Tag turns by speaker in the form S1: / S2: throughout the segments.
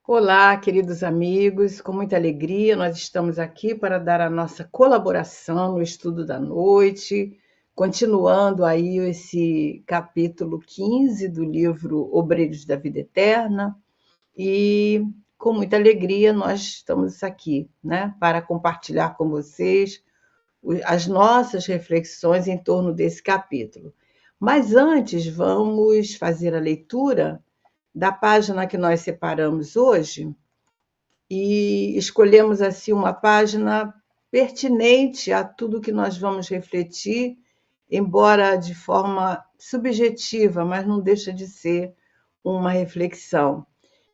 S1: Olá, queridos amigos, com muita alegria nós estamos aqui para dar a nossa colaboração no estudo da noite, continuando aí esse capítulo 15 do livro Obreiros da Vida Eterna, e com muita alegria nós estamos aqui, né, para compartilhar com vocês as nossas reflexões em torno desse capítulo. Mas antes, vamos fazer a leitura da página que nós separamos hoje e escolhemos assim uma página pertinente a tudo que nós vamos refletir, embora de forma subjetiva, mas não deixa de ser uma reflexão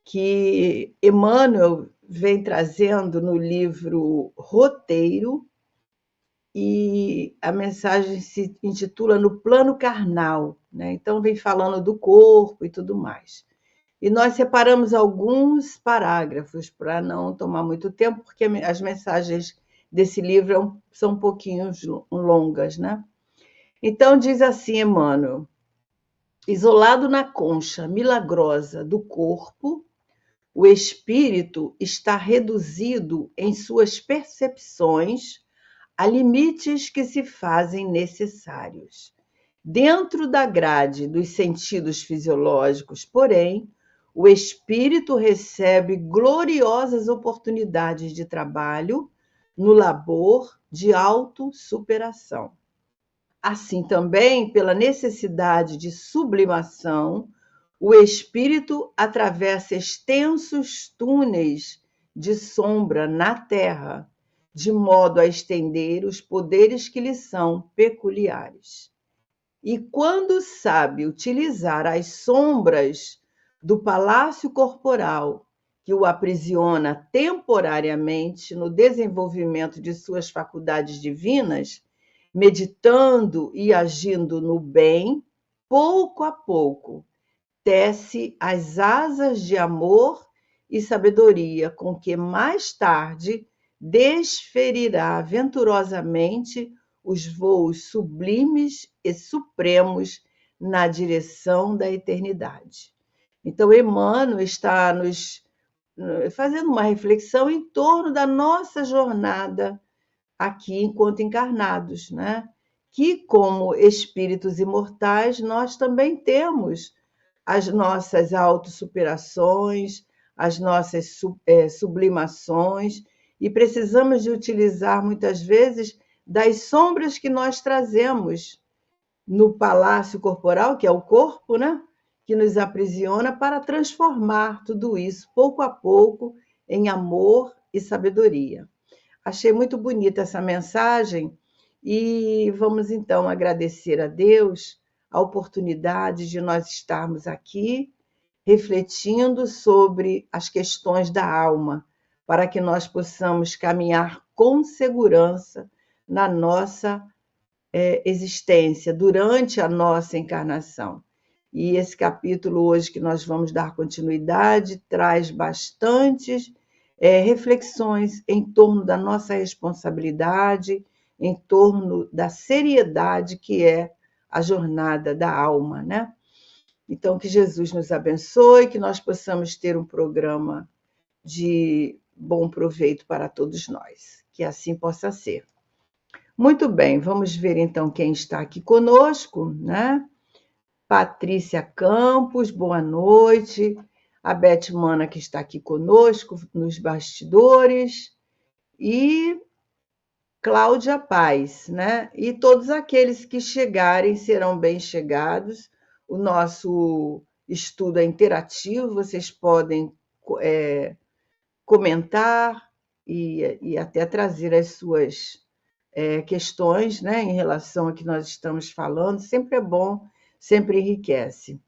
S1: que Emmanuel vem trazendo no livro Roteiro, e a mensagem se intitula No Plano Carnal, né? Então vem falando do corpo e tudo mais. E nós separamos alguns parágrafos para não tomar muito tempo, porque as mensagens desse livro são um pouquinho longas, né? Então diz assim Emmanuel: isolado na concha milagrosa do corpo, o espírito está reduzido em suas percepções a limites que se fazem necessários. Dentro da grade dos sentidos fisiológicos, porém, o espírito recebe gloriosas oportunidades de trabalho no labor de autossuperação. Assim também, pela necessidade de sublimação, o espírito atravessa extensos túneis de sombra na terra, de modo a estender os poderes que lhe são peculiares. E quando sabe utilizar as sombras do palácio corporal que o aprisiona temporariamente no desenvolvimento de suas faculdades divinas, meditando e agindo no bem, pouco a pouco, tece as asas de amor e sabedoria com que mais tarde desferirá venturosamente os voos sublimes e supremos na direção da eternidade. Então, Emmanuel está nos fazendo uma reflexão em torno da nossa jornada aqui enquanto encarnados, né? Que, como espíritos imortais, nós também temos as nossas autossuperações, as nossas sublimações, e precisamos de utilizar muitas vezes das sombras que nós trazemos no palácio corporal, que é o corpo, né? Que nos aprisiona, para transformar tudo isso, pouco a pouco, em amor e sabedoria. Achei muito bonita essa mensagem e vamos então agradecer a Deus a oportunidade de nós estarmos aqui refletindo sobre as questões da alma, para que nós possamos caminhar com segurança na nossa existência, durante a nossa encarnação. E esse capítulo hoje que nós vamos dar continuidade traz bastantes reflexões em torno da nossa responsabilidade, em torno da seriedade que é a jornada da alma, né? Então, que Jesus nos abençoe, que nós possamos ter um programa de bom proveito para todos nós. Que assim possa ser. Muito bem, vamos ver então quem está aqui conosco, né? Patrícia Campos, boa noite. A Beth Mana, que está aqui conosco nos bastidores. E Cláudia Paz, né? E todos aqueles que chegarem serão bem chegados. O nosso estudo é interativo, vocês podem comentar e até trazer as suas questões, né, em relação ao que nós estamos falando. Sempre é bom, sempre enriquece.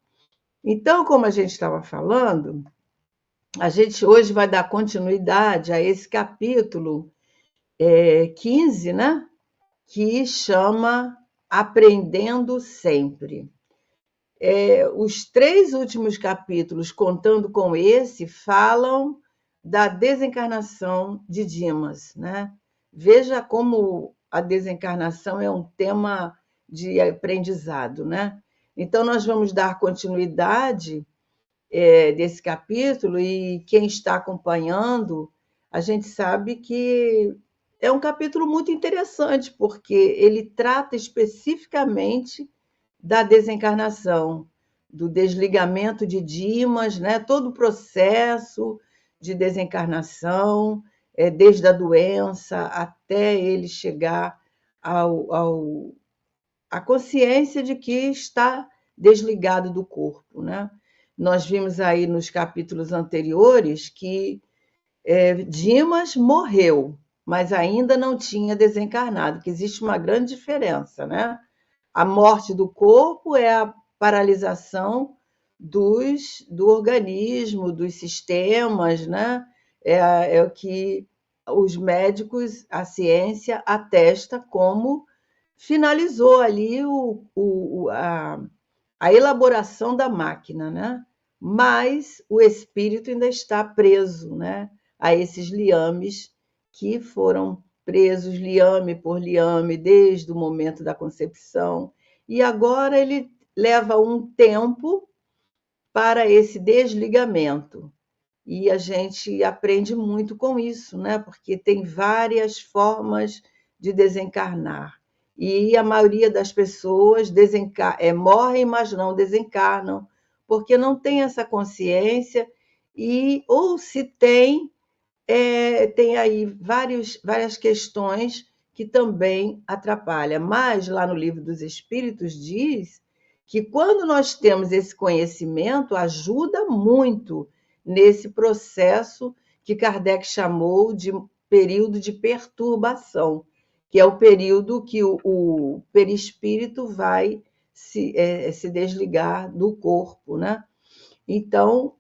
S1: Então, como a gente estava falando, a gente hoje vai dar continuidade a esse capítulo 15, né, que chama Aprendendo Sempre. Os 3 últimos capítulos, contando com esse, falam da desencarnação de Dimas, né? Veja como a desencarnação é um tema de aprendizado, né? Então, nós vamos dar continuidade desse capítulo, e quem está acompanhando, a gente sabe que é um capítulo muito interessante, porque ele trata especificamente da desencarnação, do desligamento de Dimas, né? Todo o processo de desencarnação, desde a doença até ele chegar à consciência de que está desligado do corpo, né? Nós vimos aí nos capítulos anteriores que Dimas morreu, mas ainda não tinha desencarnado, que existe uma grande diferença, né? A morte do corpo é a paralisação do organismo, dos sistemas, né? É o que os médicos, a ciência atesta como finalizou ali a elaboração da máquina, né? Mas o espírito ainda está preso, né? A esses liames que foram presos liame por liame desde o momento da concepção, e agora ele leva um tempo para esse desligamento. E a gente aprende muito com isso, né? Porque tem várias formas de desencarnar. E a maioria das pessoas morrem, mas não desencarnam, porque não tem essa consciência, ou se tem, tem aí várias questões que também atrapalham. Mas lá no Livro dos Espíritos diz que quando nós temos esse conhecimento, ajuda muito nesse processo que Kardec chamou de período de perturbação, que é o período que o perispírito vai se desligar do corpo, né? Então,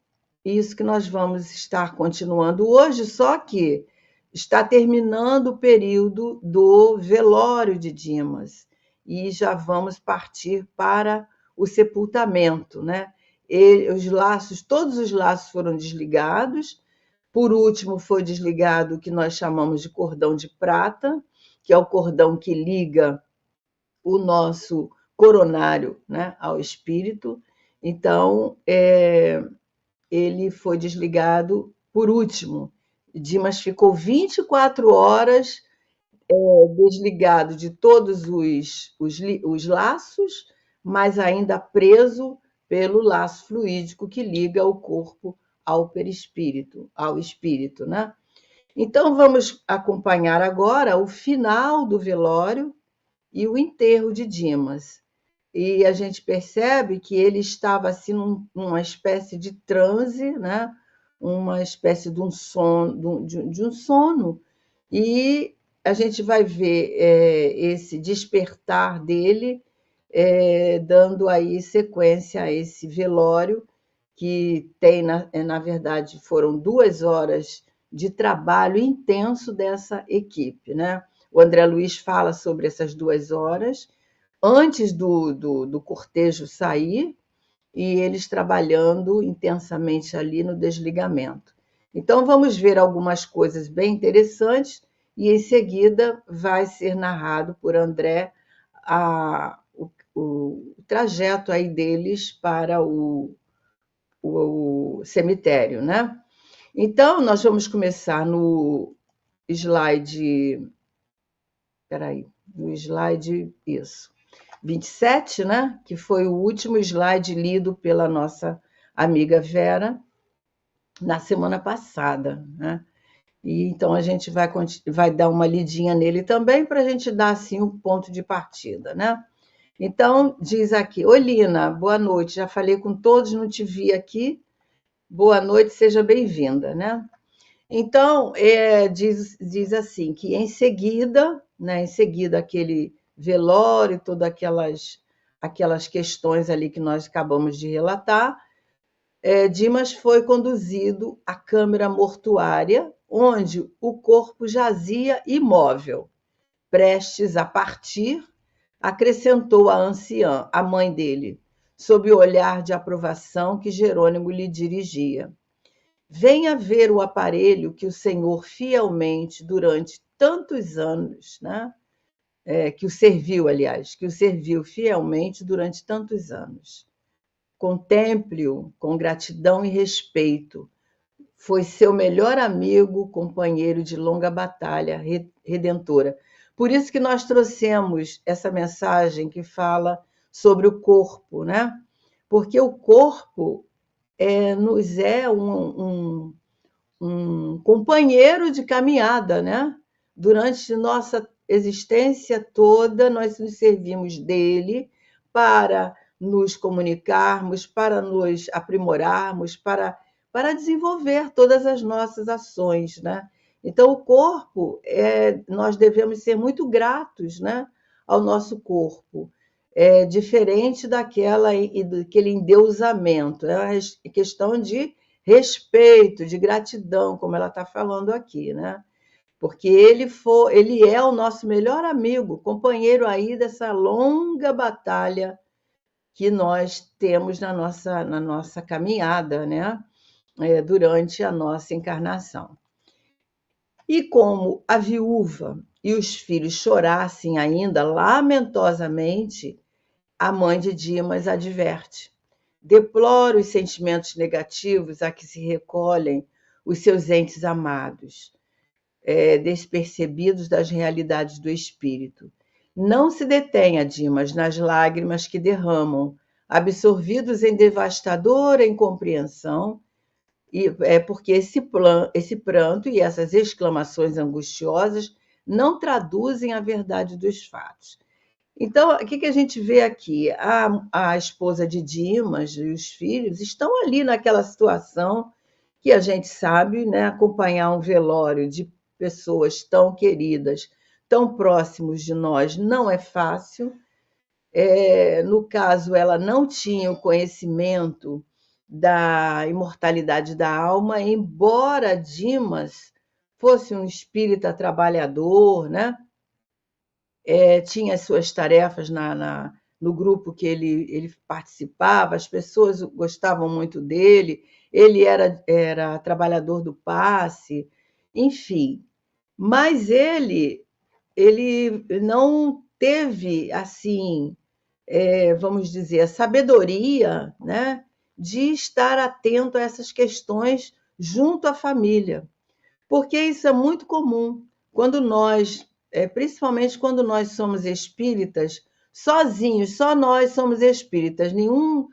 S1: isso que nós vamos estar continuando hoje, só que está terminando o período do velório de Dimas e já vamos partir para o sepultamento, né? Todos os laços foram desligados. Por último, foi desligado o que nós chamamos de cordão de prata, que é o cordão que liga o nosso coronário, né, ao espírito. Então, ele foi desligado por último. Dimas ficou 24 horas desligado de todos os laços, mas ainda preso pelo laço fluídico que liga o corpo ao perispírito, ao espírito, né? Então, vamos acompanhar agora o final do velório e o enterro de Dimas. E a gente percebe que ele estava assim numa espécie de transe, né? Uma espécie de um sono, de um sono, e a gente vai ver esse despertar dele, dando aí sequência a esse velório, que tem, na verdade, foram 2 horas de trabalho intenso dessa equipe, né? O André Luiz fala sobre essas 2 horas, antes do cortejo sair, e eles trabalhando intensamente ali no desligamento. Então, vamos ver algumas coisas bem interessantes, e em seguida vai ser narrado por André o trajeto aí deles para o cemitério, né? Então, nós vamos começar no slide. Espera no slide, isso. 27, né? Que foi o último slide lido pela nossa amiga Vera na semana passada, né? E então a gente vai dar uma lidinha nele também para a gente dar assim um ponto de partida, né? Então, diz aqui: Oi, Lina, boa noite. Já falei com todos, não te vi aqui. Boa noite, seja bem-vinda, né? Então, diz assim, que em seguida, né, aquele velório, todas aquelas questões ali que nós acabamos de relatar, Dimas foi conduzido à câmara mortuária, onde o corpo jazia imóvel. Prestes a partir, acrescentou a anciã, a mãe dele, sob o olhar de aprovação que Jerônimo lhe dirigia. Venha ver o aparelho que o Senhor fielmente, durante tantos anos, né? Que o serviu, aliás, que o serviu fielmente durante tantos anos. contemple-o com gratidão e respeito. Foi seu melhor amigo, companheiro de longa batalha redentora. Por isso que nós trouxemos essa mensagem que fala sobre o corpo, né? Porque o corpo nos é um companheiro de caminhada, né? Durante nossa existência toda, nós nos servimos dele para nos comunicarmos, para nos aprimorarmos, para desenvolver todas as nossas ações, né? Então, o corpo, nós devemos ser muito gratos, né, ao nosso corpo. É diferente daquele endeusamento, é uma questão de respeito, de gratidão, como ela está falando aqui, né? Porque ele é o nosso melhor amigo, companheiro aí dessa longa batalha que nós temos na nossa caminhada, né? Durante a nossa encarnação. E como a viúva e os filhos chorassem ainda lamentosamente, a mãe de Dimas adverte: deplora os sentimentos negativos a que se recolhem os seus entes amados, despercebidos das realidades do espírito. Não se detenha, Dimas, nas lágrimas que derramam, absorvidos em devastadora incompreensão, e é porque esse pranto e essas exclamações angustiosas não traduzem a verdade dos fatos. Então, o que a gente vê aqui? A esposa de Dimas e os filhos estão ali naquela situação que a gente sabe, né? Acompanhar um velório de pessoas tão queridas, tão próximos de nós, não é fácil. No caso, ela não tinha o conhecimento da imortalidade da alma, embora Dimas fosse um espírita trabalhador, né? Tinha as suas tarefas no grupo que ele participava, as pessoas gostavam muito dele, ele era trabalhador do passe, enfim. Mas ele não teve, assim, vamos dizer, a sabedoria, né, de estar atento a essas questões junto à família, porque isso é muito comum quando nós, principalmente quando nós somos espíritas, sozinhos, só nós somos espíritas, nenhum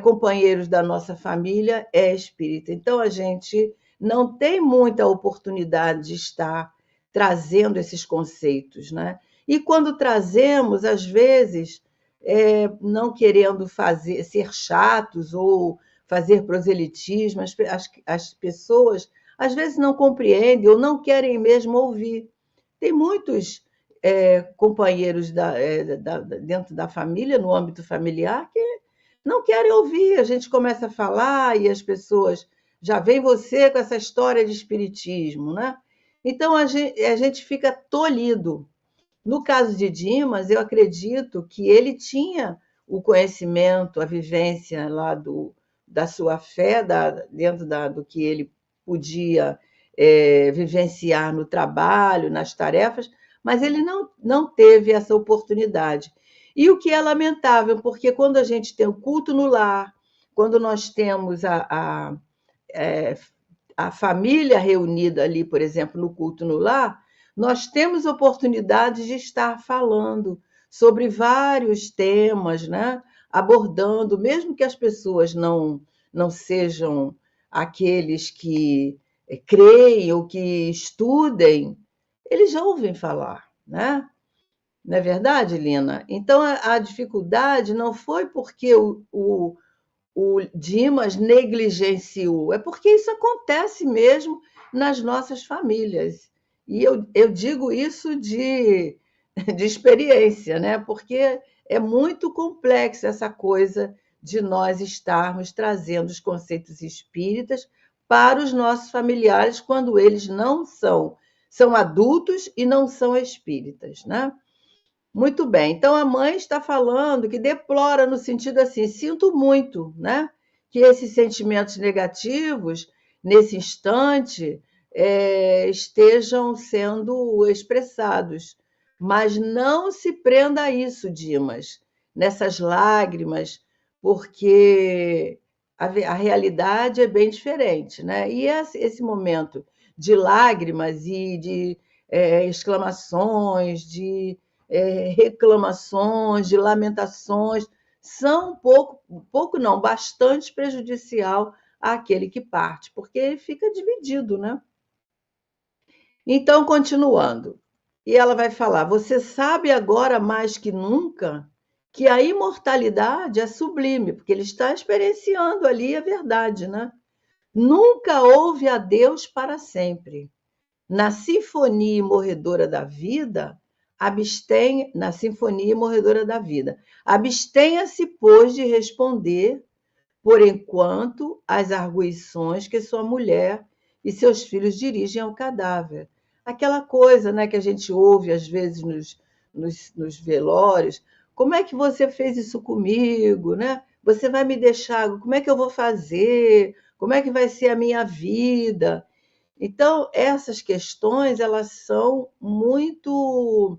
S1: companheiro da nossa família é espírita. Então a gente não tem muita oportunidade de estar trazendo esses conceitos, né? E quando trazemos, às vezes, não querendo ser chatos ou fazer proselitismo, as pessoas às vezes não compreendem ou não querem mesmo ouvir. Tem muitos companheiros dentro da família, no âmbito familiar, que não querem ouvir. A gente começa a falar e as pessoas já vem você com essa história de espiritismo, né? Então a gente fica tolhido. No caso de Dimas, eu acredito que ele tinha o conhecimento, a vivência lá da sua fé, dentro do que ele podia vivenciar no trabalho, nas tarefas, mas ele não teve essa oportunidade. E o que é lamentável, porque quando a gente tem o culto no lar, quando nós temos a família reunida ali, por exemplo, no culto no lar, nós temos oportunidade de estar falando sobre vários temas, né? Abordando, mesmo que as pessoas não sejam aqueles que creem ou que estudem, eles já ouvem falar, né? Não é verdade, Lina? Então, a dificuldade não foi porque o Dimas negligenciou, é porque isso acontece mesmo nas nossas famílias. E eu digo isso de experiência, né? Porque é muito complexa essa coisa de nós estarmos trazendo os conceitos espíritas para os nossos familiares quando eles não são adultos e não são espíritas, né? Muito bem. Então a mãe está falando que deplora no sentido assim, sinto muito, né? Que esses sentimentos negativos nesse instante estejam sendo expressados, mas não se prenda a isso, Dimas, nessas lágrimas, porque a realidade é bem diferente, né? E esse momento de lágrimas e de exclamações, de reclamações, de lamentações, são pouco não, bastante prejudicial àquele que parte, porque ele fica dividido, né? Então, continuando, e ela vai falar: você sabe agora mais que nunca que a imortalidade é sublime, porque ele está experienciando ali a verdade, né? Nunca houve adeus para sempre. Na sinfonia morredora da vida, na sinfonia morredora da vida, abstenha-se, pois, de responder, por enquanto, às arguições que sua mulher e seus filhos dirigem ao cadáver. Aquela coisa, né, que a gente ouve às vezes nos velórios: como é que você fez isso comigo, né? Você vai me deixar, como é que eu vou fazer? Como é que vai ser a minha vida? Então, essas questões, elas são muito,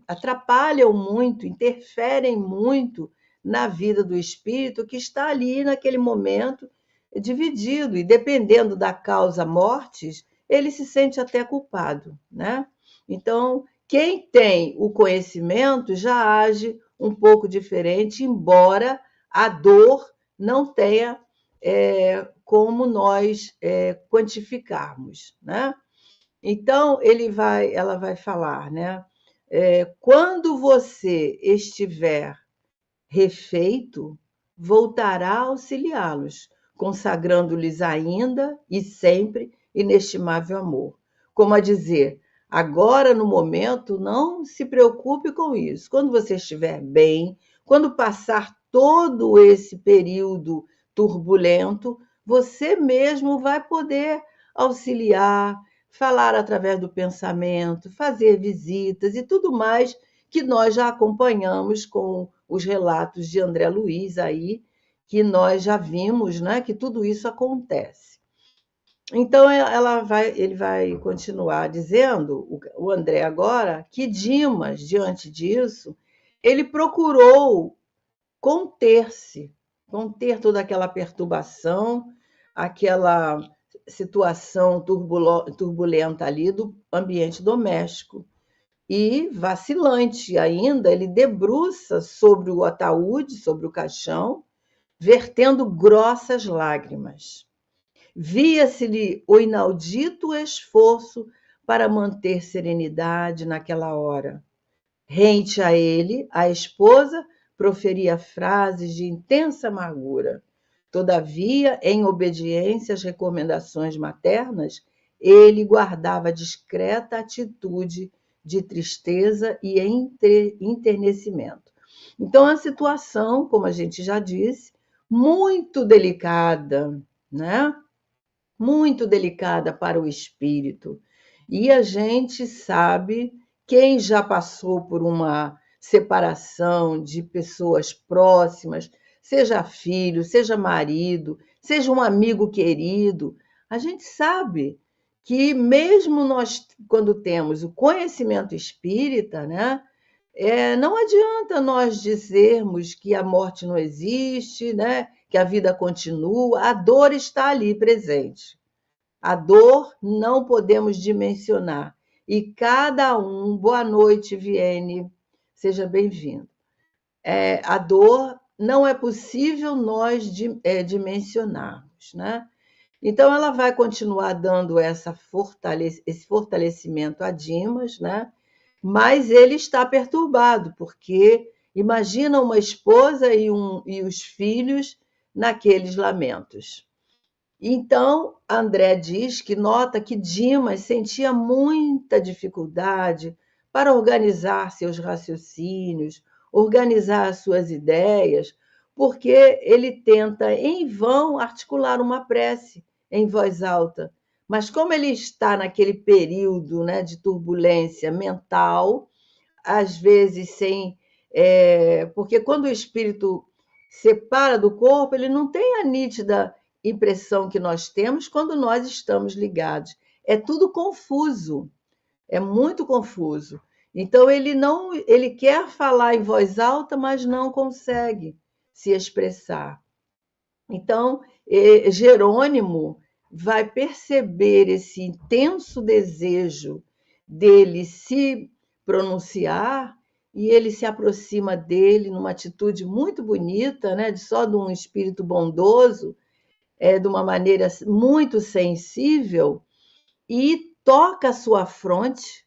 S1: atrapalham muito, interferem muito na vida do espírito que está ali naquele momento dividido, e dependendo da causa mortis, ele se sente até culpado, né? Então, quem tem o conhecimento já age um pouco diferente, embora a dor não tenha como nós quantificarmos, né? Então ela vai falar, né? Quando você estiver refeito, voltará a auxiliá-los, consagrando-lhes ainda e sempre inestimável amor. Como a dizer: agora, no momento, não se preocupe com isso. Quando você estiver bem, quando passar todo esse período turbulento, você mesmo vai poder auxiliar, falar através do pensamento, fazer visitas e tudo mais que nós já acompanhamos com os relatos de André Luiz aí, que nós já vimos, né, que tudo isso acontece. Então ele vai continuar dizendo, o André agora, que Dimas, diante disso, ele procurou conter-se, conter toda aquela perturbação, aquela situação turbulenta ali do ambiente doméstico. E, vacilante ainda, ele debruça sobre o ataúde, sobre o caixão, vertendo grossas lágrimas. Via-se-lhe o inaudito esforço para manter serenidade naquela hora. Rente a ele, a esposa proferia frases de intensa amargura. Todavia, em obediência às recomendações maternas, ele guardava discreta atitude de tristeza e enternecimento. Então, a situação, como a gente já disse, muito delicada, né? Muito delicada para o espírito. E a gente sabe, quem já passou por uma separação de pessoas próximas, seja filho, seja marido, seja um amigo querido, a gente sabe que mesmo nós, quando temos o conhecimento espírita, né, não adianta nós dizermos que a morte não existe, né, que a vida continua, a dor está ali presente. A dor não podemos dimensionar. E cada um, boa noite, Viene, seja bem-vindo. A dor não é possível nós dimensionarmos, né? Então, ela vai continuar dando esse fortalecimento a Dimas, né? Mas ele está perturbado, porque imagina uma esposa e os filhos naqueles lamentos. Então, André diz que nota que Dimas sentia muita dificuldade para organizar seus raciocínios, organizar as suas ideias, porque ele tenta em vão articular uma prece em voz alta. Mas como ele está naquele período, né, de turbulência mental, às vezes sem. Porque quando o espírito separa do corpo, ele não tem a nítida impressão que nós temos quando nós estamos ligados. É tudo confuso, é muito confuso. Então ele quer falar em voz alta, mas não consegue. se expressar. Então, Jerônimo vai perceber esse intenso desejo dele se pronunciar e ele se aproxima dele numa atitude muito bonita, né, só de um espírito bondoso, de uma maneira muito sensível, e toca a sua fronte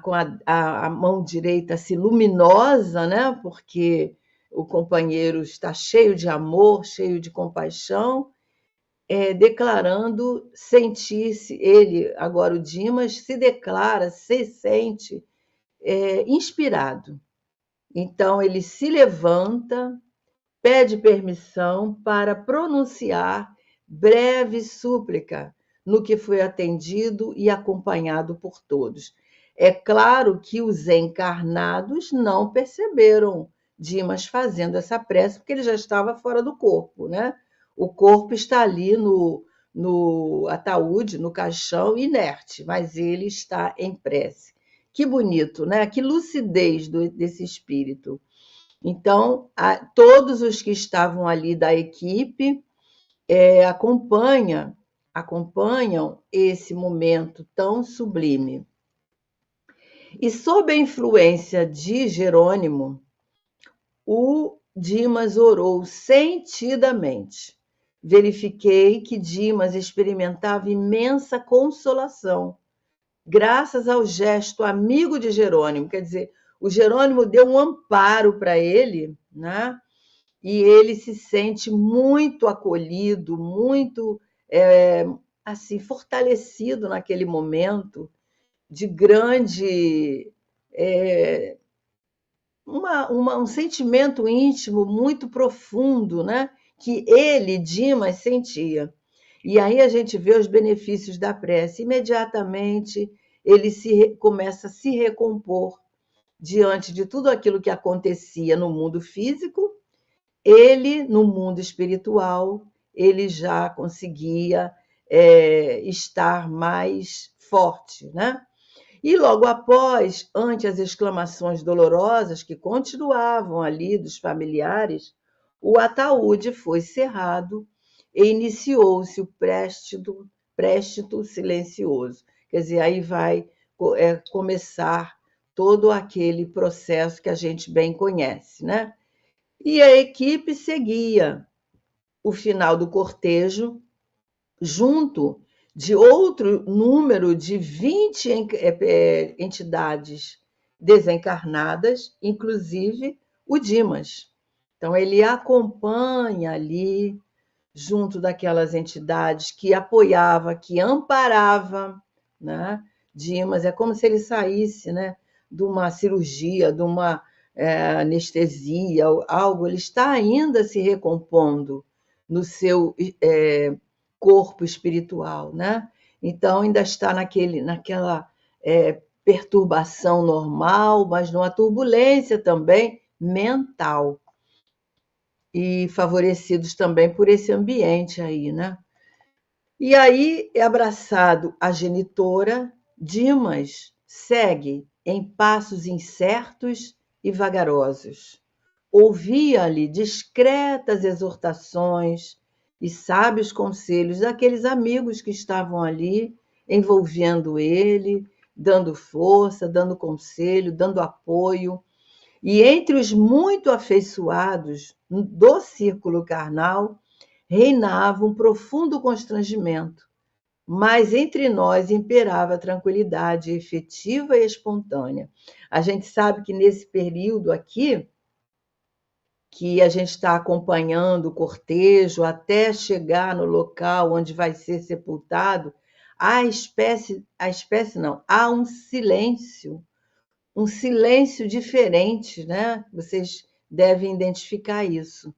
S1: com a mão direita assim, luminosa, né? Porque o companheiro está cheio de amor, cheio de compaixão, declarando sentir-se, ele, agora o Dimas, se declara, se sente inspirado. Então, ele se levanta, pede permissão para pronunciar breve súplica, no que foi atendido e acompanhado por todos. É claro que os encarnados não perceberam Dimas fazendo essa prece, porque ele já estava fora do corpo, né? O corpo está ali no ataúde, no caixão, inerte, mas ele está em prece. Que bonito, né? Que lucidez desse espírito. Então, todos os que estavam ali da equipe acompanham esse momento tão sublime. E sob a influência de Jerônimo, o Dimas orou sentidamente. Verifiquei que Dimas experimentava imensa consolação, graças ao gesto amigo de Jerônimo. Quer dizer, o Jerônimo deu um amparo para ele, né? E ele se sente muito acolhido, muito assim fortalecido naquele momento de grande um sentimento íntimo muito profundo, né? Que ele, Dimas, sentia. E aí a gente vê os benefícios da prece. Imediatamente ele começa a se recompor diante de tudo aquilo que acontecia no mundo físico. Ele, no mundo espiritual, ele já conseguia estar mais forte, né? E logo após, ante as exclamações dolorosas que continuavam ali dos familiares, o ataúde foi cerrado e iniciou-se o préstito silencioso. Quer dizer, aí vai começar todo aquele processo que a gente bem conhece, né? E a equipe seguia o final do cortejo junto de outro número de 20 entidades desencarnadas, inclusive o Dimas. Então, ele acompanha ali, junto daquelas entidades que apoiava, que amparava, né? Dimas, é como se ele saísse, né, de uma cirurgia, de uma anestesia, algo, ele está ainda se recompondo no seu corpo espiritual, né? Então, ainda está naquela perturbação normal, mas numa turbulência também mental. E favorecidos também por esse ambiente aí, né? E aí, abraçado à genitora, Dimas segue em passos incertos e vagarosos. Ouvia-lhe discretas exortações e sábios conselhos daqueles amigos que estavam ali, envolvendo ele, dando força, dando conselho, dando apoio. E entre os muito afeiçoados do círculo carnal, reinava um profundo constrangimento, mas entre nós imperava a tranquilidade efetiva e espontânea. A gente sabe que nesse período aqui, que a gente está acompanhando o cortejo até chegar no local onde vai ser sepultado, há não, há um silêncio diferente, né? Vocês devem identificar isso.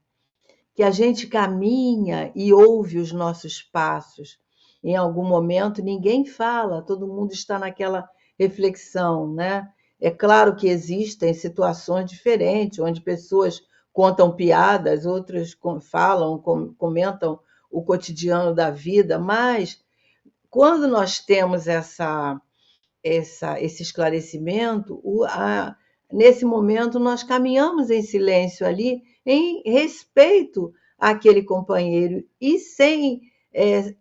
S1: Que a gente caminha e ouve os nossos passos. Em algum momento ninguém fala, todo mundo está naquela reflexão, né? É claro que existem situações diferentes, onde pessoas contam piadas, outras falam, comentam o cotidiano da vida, mas quando nós temos esse esclarecimento, nesse momento, nós caminhamos em silêncio ali, em respeito àquele companheiro e sem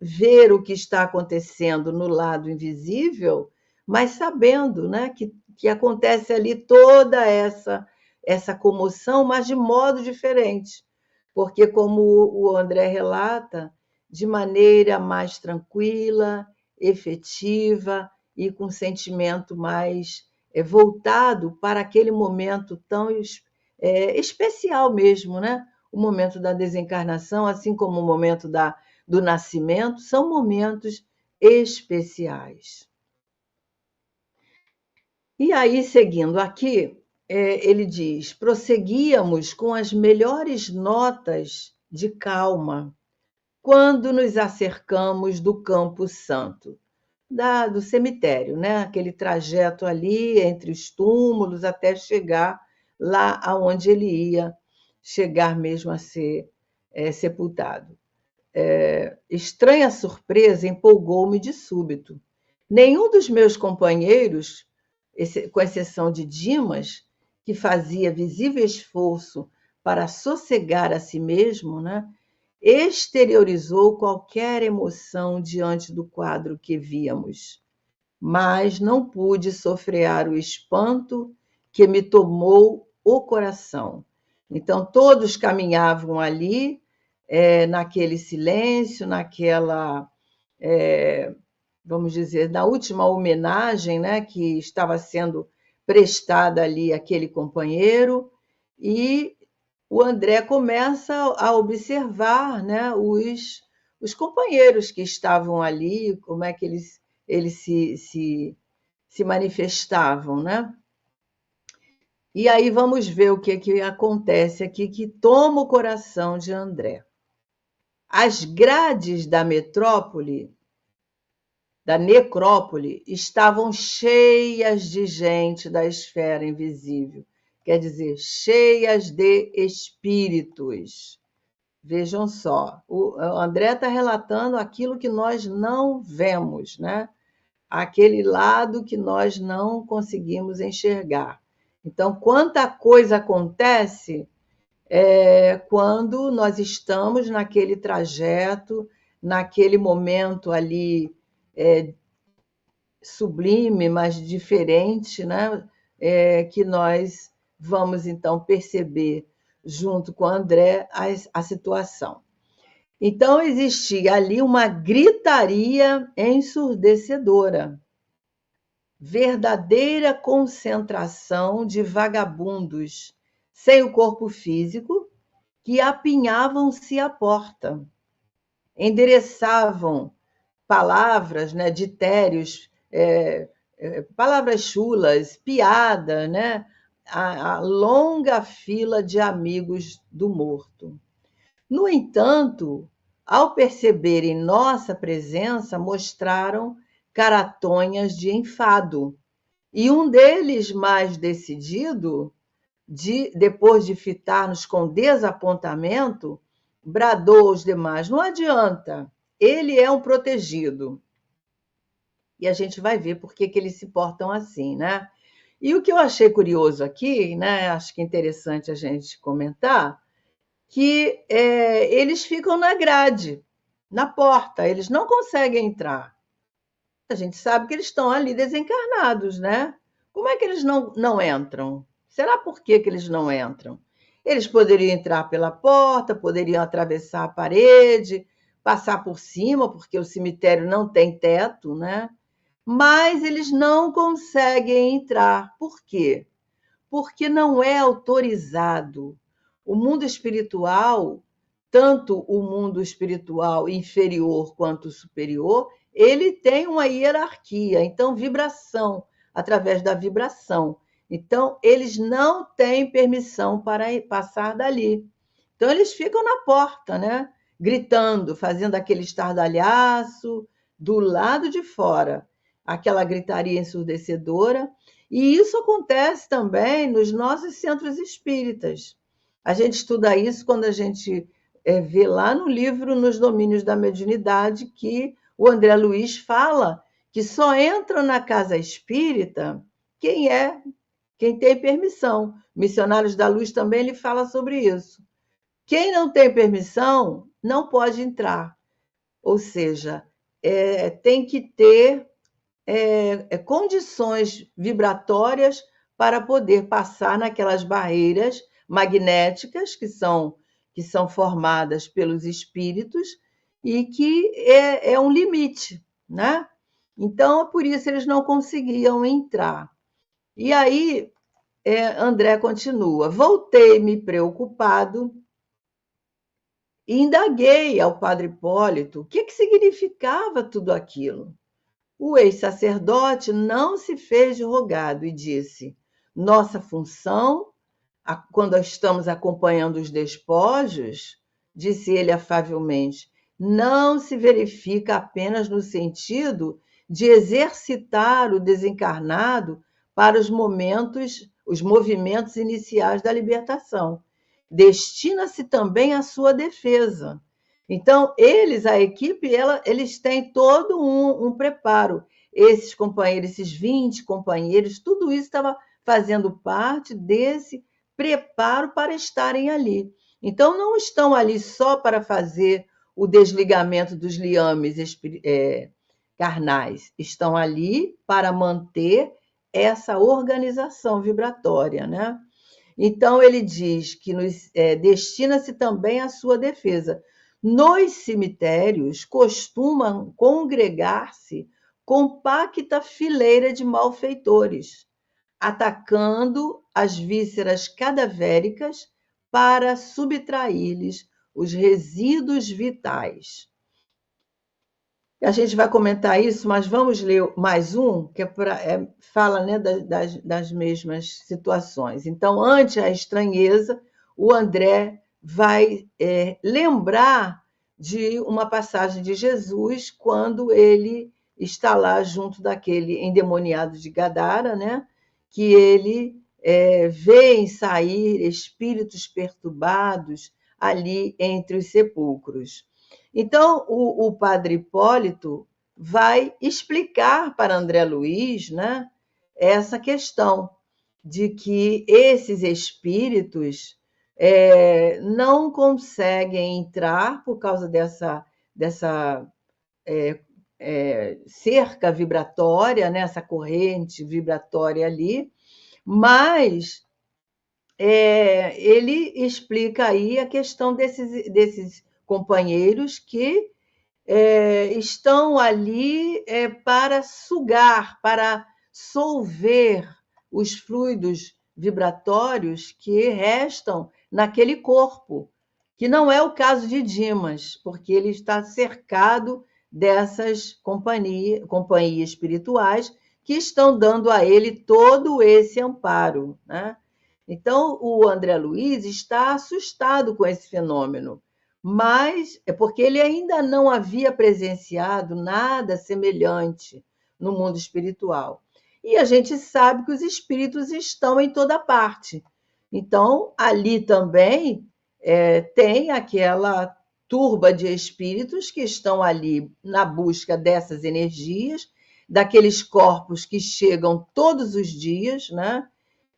S1: ver o que está acontecendo no lado invisível, mas sabendo, né, que acontece ali toda essa comoção, mas de modo diferente. Porque, como o André relata, de maneira mais tranquila, efetiva e com sentimento mais voltado para aquele momento tão especial mesmo, né? O momento da desencarnação, assim como o momento do nascimento, são momentos especiais. E aí, seguindo aqui, ele diz: prosseguíamos com as melhores notas de calma quando nos acercamos do Campo Santo, do cemitério, né? Aquele trajeto ali entre os túmulos até chegar lá aonde ele ia chegar mesmo a ser sepultado. Estranha surpresa empolgou-me de súbito. Nenhum dos meus companheiros, com exceção de Dimas, que fazia visível esforço para sossegar a si mesmo, né, exteriorizou qualquer emoção diante do quadro que víamos, mas não pude sofrear o espanto que me tomou o coração. Então, todos caminhavam ali, naquele silêncio, naquela, vamos dizer, na última homenagem, né, que estava sendo prestada ali àquele companheiro, e o André começa a observar, né, os companheiros que estavam ali, como é que eles se manifestavam, né? E aí vamos ver o que acontece aqui que toma o coração de André. As grades da necrópole, estavam cheias de gente da esfera invisível, quer dizer, cheias de espíritos. Vejam só, o André está relatando aquilo que nós não vemos, né? Aquele lado que nós não conseguimos enxergar. Então, quanta coisa acontece quando nós estamos naquele trajeto, naquele momento ali sublime, mas diferente, né? Que nós vamos então perceber junto com André a situação. Então existia ali uma gritaria ensurdecedora, verdadeira concentração de vagabundos sem o corpo físico que apinhavam-se à porta, endereçavam palavras, né, ditérios, palavras chulas, piada, né, a longa fila de amigos do morto. No entanto, ao perceberem nossa presença, mostraram caratonhas de enfado. E um deles, mais decidido, depois de fitar-nos com desapontamento, bradou aos demais: não adianta, ele é um protegido. E a gente vai ver por que eles se portam assim, né? E o que eu achei curioso aqui, né? Acho que é interessante a gente comentar, que eles ficam na grade, na porta, eles não conseguem entrar. A gente sabe que eles estão ali desencarnados, né? Como é que eles não entram? Será por que eles não entram? Eles poderiam entrar pela porta, poderiam atravessar a parede, passar por cima, porque o cemitério não tem teto, né? Mas eles não conseguem entrar. Por quê? Porque não é autorizado. O mundo espiritual, tanto o mundo espiritual inferior quanto o superior, ele tem uma hierarquia, então vibração, através da vibração. Então, eles não têm permissão para passar dali. Então, eles ficam na porta, né? Gritando, fazendo aquele estardalhaço do lado de fora, aquela gritaria ensurdecedora. E isso acontece também nos nossos centros espíritas. A gente estuda isso quando a gente vê lá no livro Nos Domínios da Mediunidade, que o André Luiz fala que só entra na casa espírita quem é quem tem permissão. Missionários da Luz também ele fala sobre isso. Quem não tem permissão não pode entrar. Ou seja, tem que ter condições vibratórias para poder passar naquelas barreiras magnéticas que são formadas pelos espíritos e que é um limite, né? Então, por isso eles não conseguiam entrar. E aí, André continua: voltei-me preocupado e indaguei ao padre Hipólito o que significava tudo aquilo. O ex-sacerdote não se fez de rogado e disse: nossa função, quando estamos acompanhando os despojos, disse ele afavelmente, não se verifica apenas no sentido de exercitar o desencarnado para os movimentos iniciais da libertação. Destina-se também à sua defesa. Então, a equipe, eles têm todo um preparo. Esses companheiros, esses 20 companheiros, tudo isso estava fazendo parte desse preparo para estarem ali. Então, não estão ali só para fazer o desligamento dos liames carnais, estão ali para manter essa organização vibratória, né? Então, ele diz que destina-se também à sua defesa. Nos cemitérios costumam congregar-se compacta fileira de malfeitores, atacando as vísceras cadavéricas para subtrair-lhes os resíduos vitais. A gente vai comentar isso, mas vamos ler mais um, que fala, né, das mesmas situações. Então, ante a estranheza, o André vai lembrar de uma passagem de Jesus, quando ele está lá junto daquele endemoniado de Gadara, né, que ele vê sair espíritos perturbados ali entre os sepulcros. Então, o padre Hipólito vai explicar para André Luiz, né, essa questão de que esses espíritos não conseguem entrar por causa dessa cerca vibratória, né, essa corrente vibratória ali, mas ele explica aí a questão desses companheiros que estão ali para sugar, para solver os fluidos vibratórios que restam naquele corpo, que não é o caso de Dimas, porque ele está cercado dessas companhias espirituais que estão dando a ele todo esse amparo, né? Então, o André Luiz está assustado com esse fenômeno, mas é porque ele ainda não havia presenciado nada semelhante no mundo espiritual. E a gente sabe que os espíritos estão em toda parte. Então, ali também tem aquela turba de espíritos que estão ali na busca dessas energias, daqueles corpos que chegam todos os dias, né?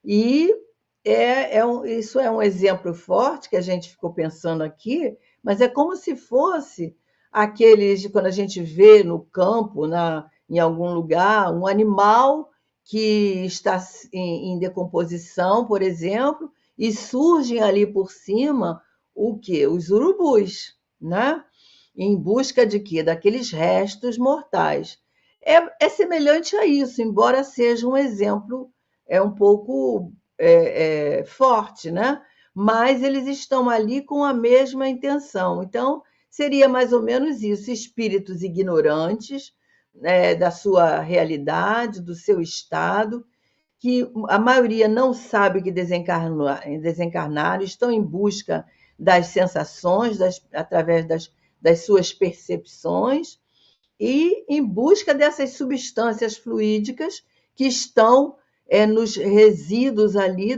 S1: E isso é um exemplo forte que a gente ficou pensando aqui, mas é como se fosse aqueles, quando a gente vê no campo, em algum lugar, um animal que está em decomposição, por exemplo, e surgem ali por cima o quê? Os urubus, né? Em busca de quê? Daqueles restos mortais. É semelhante a isso, embora seja um exemplo um pouco forte, né? Mas eles estão ali com a mesma intenção. Então, seria mais ou menos isso: espíritos ignorantes, da sua realidade, do seu estado, que a maioria não sabe que desencarnaram, estão em busca das sensações, através das suas percepções, e em busca dessas substâncias fluídicas que estão nos resíduos ali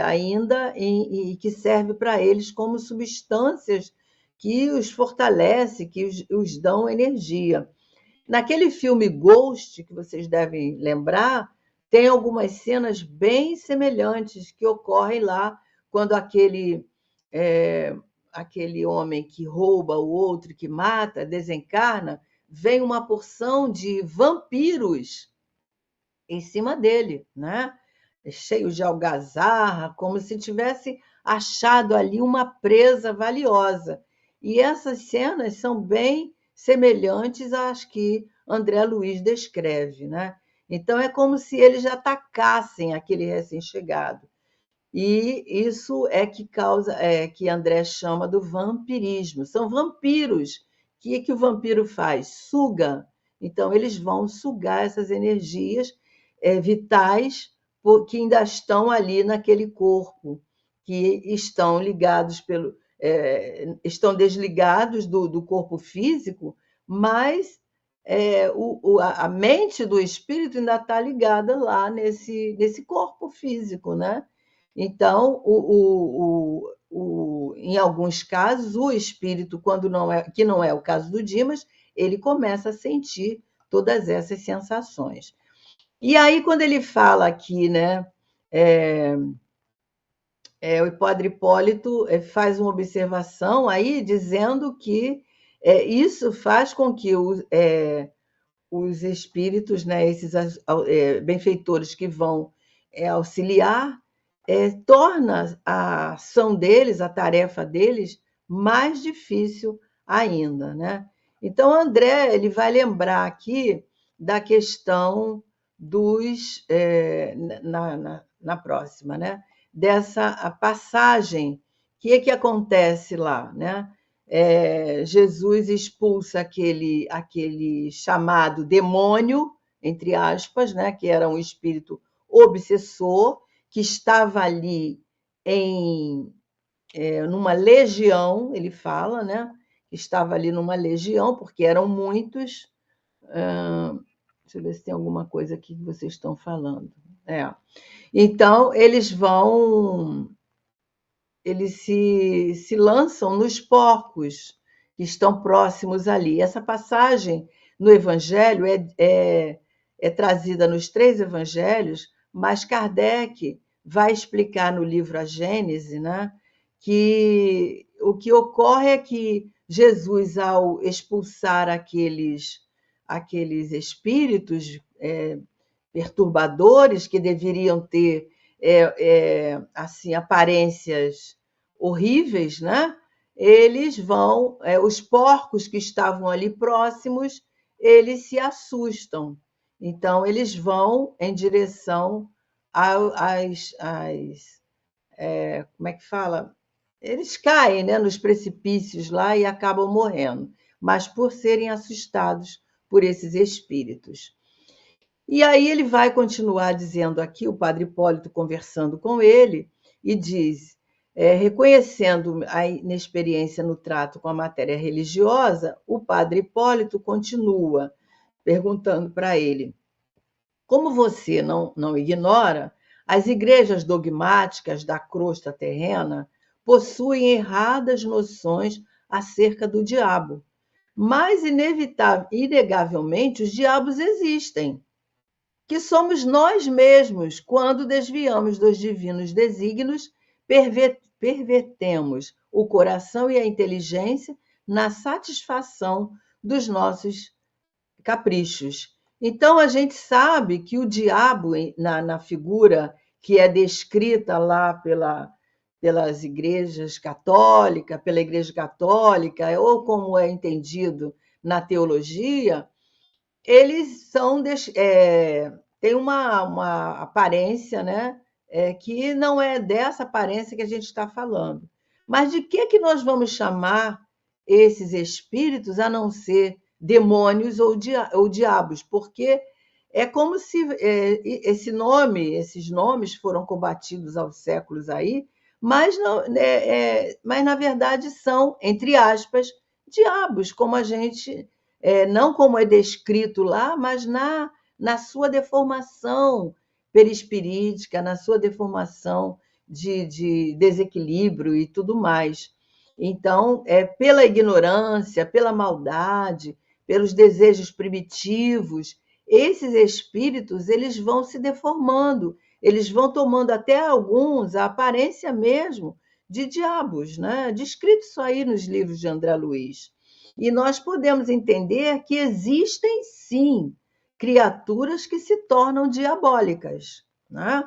S1: ainda, e que serve para eles como substâncias que os fortalece, que os dão energia. Naquele filme Ghost, que vocês devem lembrar, tem algumas cenas bem semelhantes que ocorrem lá quando aquele homem que rouba o outro, que mata, desencarna, vem uma porção de vampiros em cima dele, né? Cheio de algazarra, como se tivesse achado ali uma presa valiosa. E essas cenas são bem semelhantes às que André Luiz descreve, né? Então é como se eles já atacassem aquele recém-chegado. E isso é que causa, que André chama do vampirismo. São vampiros. O que o vampiro faz? Suga. Então, eles vão sugar essas energias vitais que ainda estão ali naquele corpo, que estão ligados estão desligados do corpo físico, mas a mente do espírito ainda está ligada lá nesse corpo físico, né? Então, em alguns casos, o espírito, que não é o caso do Dimas, ele começa a sentir todas essas sensações. E aí, quando ele fala aqui, né, o Padre Hipólito faz uma observação aí dizendo que isso faz com que os espíritos, né, esses benfeitores que vão auxiliar, torna a ação deles, a tarefa deles, mais difícil ainda, né? Então, André ele vai lembrar aqui da questão dos na próxima, né? Dessa a passagem, que acontece lá, né? Jesus expulsa aquele chamado demônio, entre aspas, né? Que era um espírito obsessor, que estava ali numa legião, ele fala, né? Estava ali numa legião, porque eram muitos. Deixa eu ver se tem alguma coisa aqui que vocês estão falando. Então, eles se lançam nos porcos que estão próximos ali. Essa passagem no Evangelho é trazida nos 3 evangelhos, mas Kardec vai explicar no livro A Gênese, né, que o que ocorre é que Jesus, ao expulsar aqueles espíritos perturbadores que deveriam ter assim aparências horríveis, né? Eles vão, os porcos que estavam ali próximos, eles se assustam. Então, eles vão em direção como é que fala? Eles caem, né, nos precipícios lá e acabam morrendo, mas por serem assustados por esses espíritos. E aí ele vai continuar dizendo aqui, o Padre Hipólito conversando com ele, e diz, reconhecendo a inexperiência no trato com a matéria religiosa, o Padre Hipólito continua perguntando para ele, como você não ignora, as igrejas dogmáticas da crosta terrena possuem erradas noções acerca do diabo, mas inegavelmente os diabos existem, que somos nós mesmos quando desviamos dos divinos desígnios, pervertemos o coração e a inteligência na satisfação dos nossos caprichos. Então, a gente sabe que o diabo, na figura que é descrita lá pelas igrejas católicas, pela Igreja Católica, ou como é entendido na teologia, eles têm uma aparência, né, que não é dessa aparência que a gente está falando. Mas de que nós vamos chamar esses espíritos a não ser demônios ou diabos? Porque é como se esses nomes foram combatidos aos séculos aí, mas na verdade são, entre aspas, diabos, como a gente não como é descrito lá, mas na sua deformação perispirítica, na sua deformação de desequilíbrio e tudo mais. Então, pela ignorância, pela maldade, pelos desejos primitivos, esses espíritos eles vão se deformando, eles vão tomando até alguns a aparência mesmo de diabos, né? Descrito isso aí nos livros de André Luiz. E nós podemos entender que existem sim criaturas que se tornam diabólicas, né?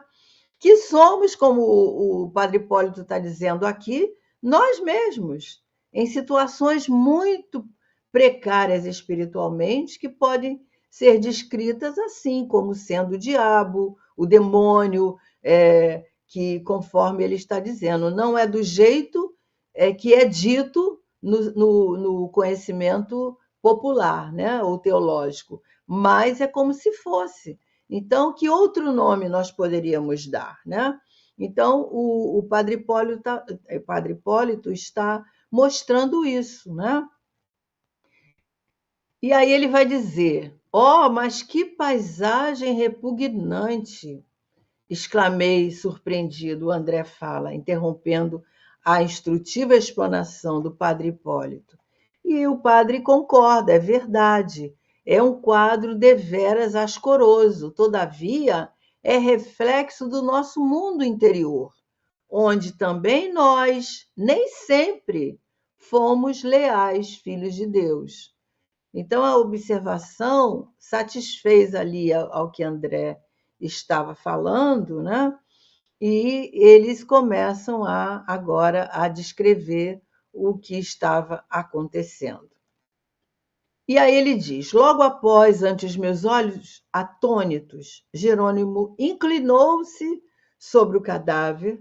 S1: Que somos, como o Padre Hipólito está dizendo aqui, nós mesmos, em situações muito precárias espiritualmente, que podem ser descritas assim, como sendo o diabo, o demônio, que, conforme ele está dizendo, não é do jeito que é dito no conhecimento popular, né, ou teológico, mas é como se fosse. Então, que outro nome nós poderíamos dar, né? Então, o Padre Hipólito está mostrando isso, né? E aí ele vai dizer: "Oh, mas que paisagem repugnante!" exclamei surpreendido. O André fala, interrompendo a instrutiva explanação do Padre Hipólito. E o padre concorda, é verdade. É um quadro deveras ascoroso, todavia é reflexo do nosso mundo interior, onde também nós, nem sempre, fomos leais filhos de Deus. Então, a observação satisfez ali ao que André estava falando, né? E eles começam agora a descrever o que estava acontecendo. E aí ele diz: logo após, ante os meus olhos atônitos, Jerônimo inclinou-se sobre o cadáver,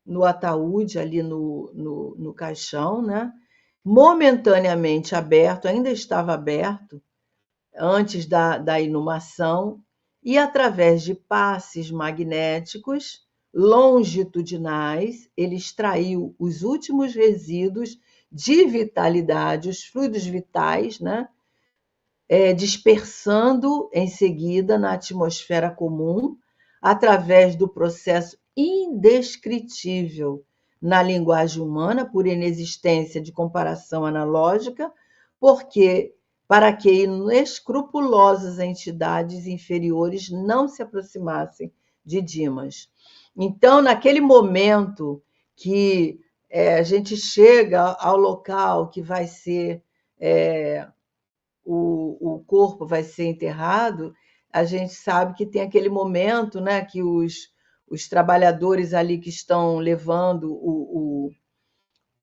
S1: no ataúde, ali no caixão, né? Momentaneamente aberto, ainda estava aberto, antes da inumação, e através de passes magnéticos longitudinais, ele extraiu os últimos resíduos de vitalidade, os fluidos vitais, né? Dispersando em seguida na atmosfera comum, através do processo indescritível na linguagem humana, por inexistência de comparação analógica, porque para que inescrupulosas entidades inferiores não se aproximassem de Dimas. Então, naquele momento que a gente chega ao local que vai ser o corpo vai ser enterrado, a gente sabe que tem aquele momento, né, que os trabalhadores ali que estão levando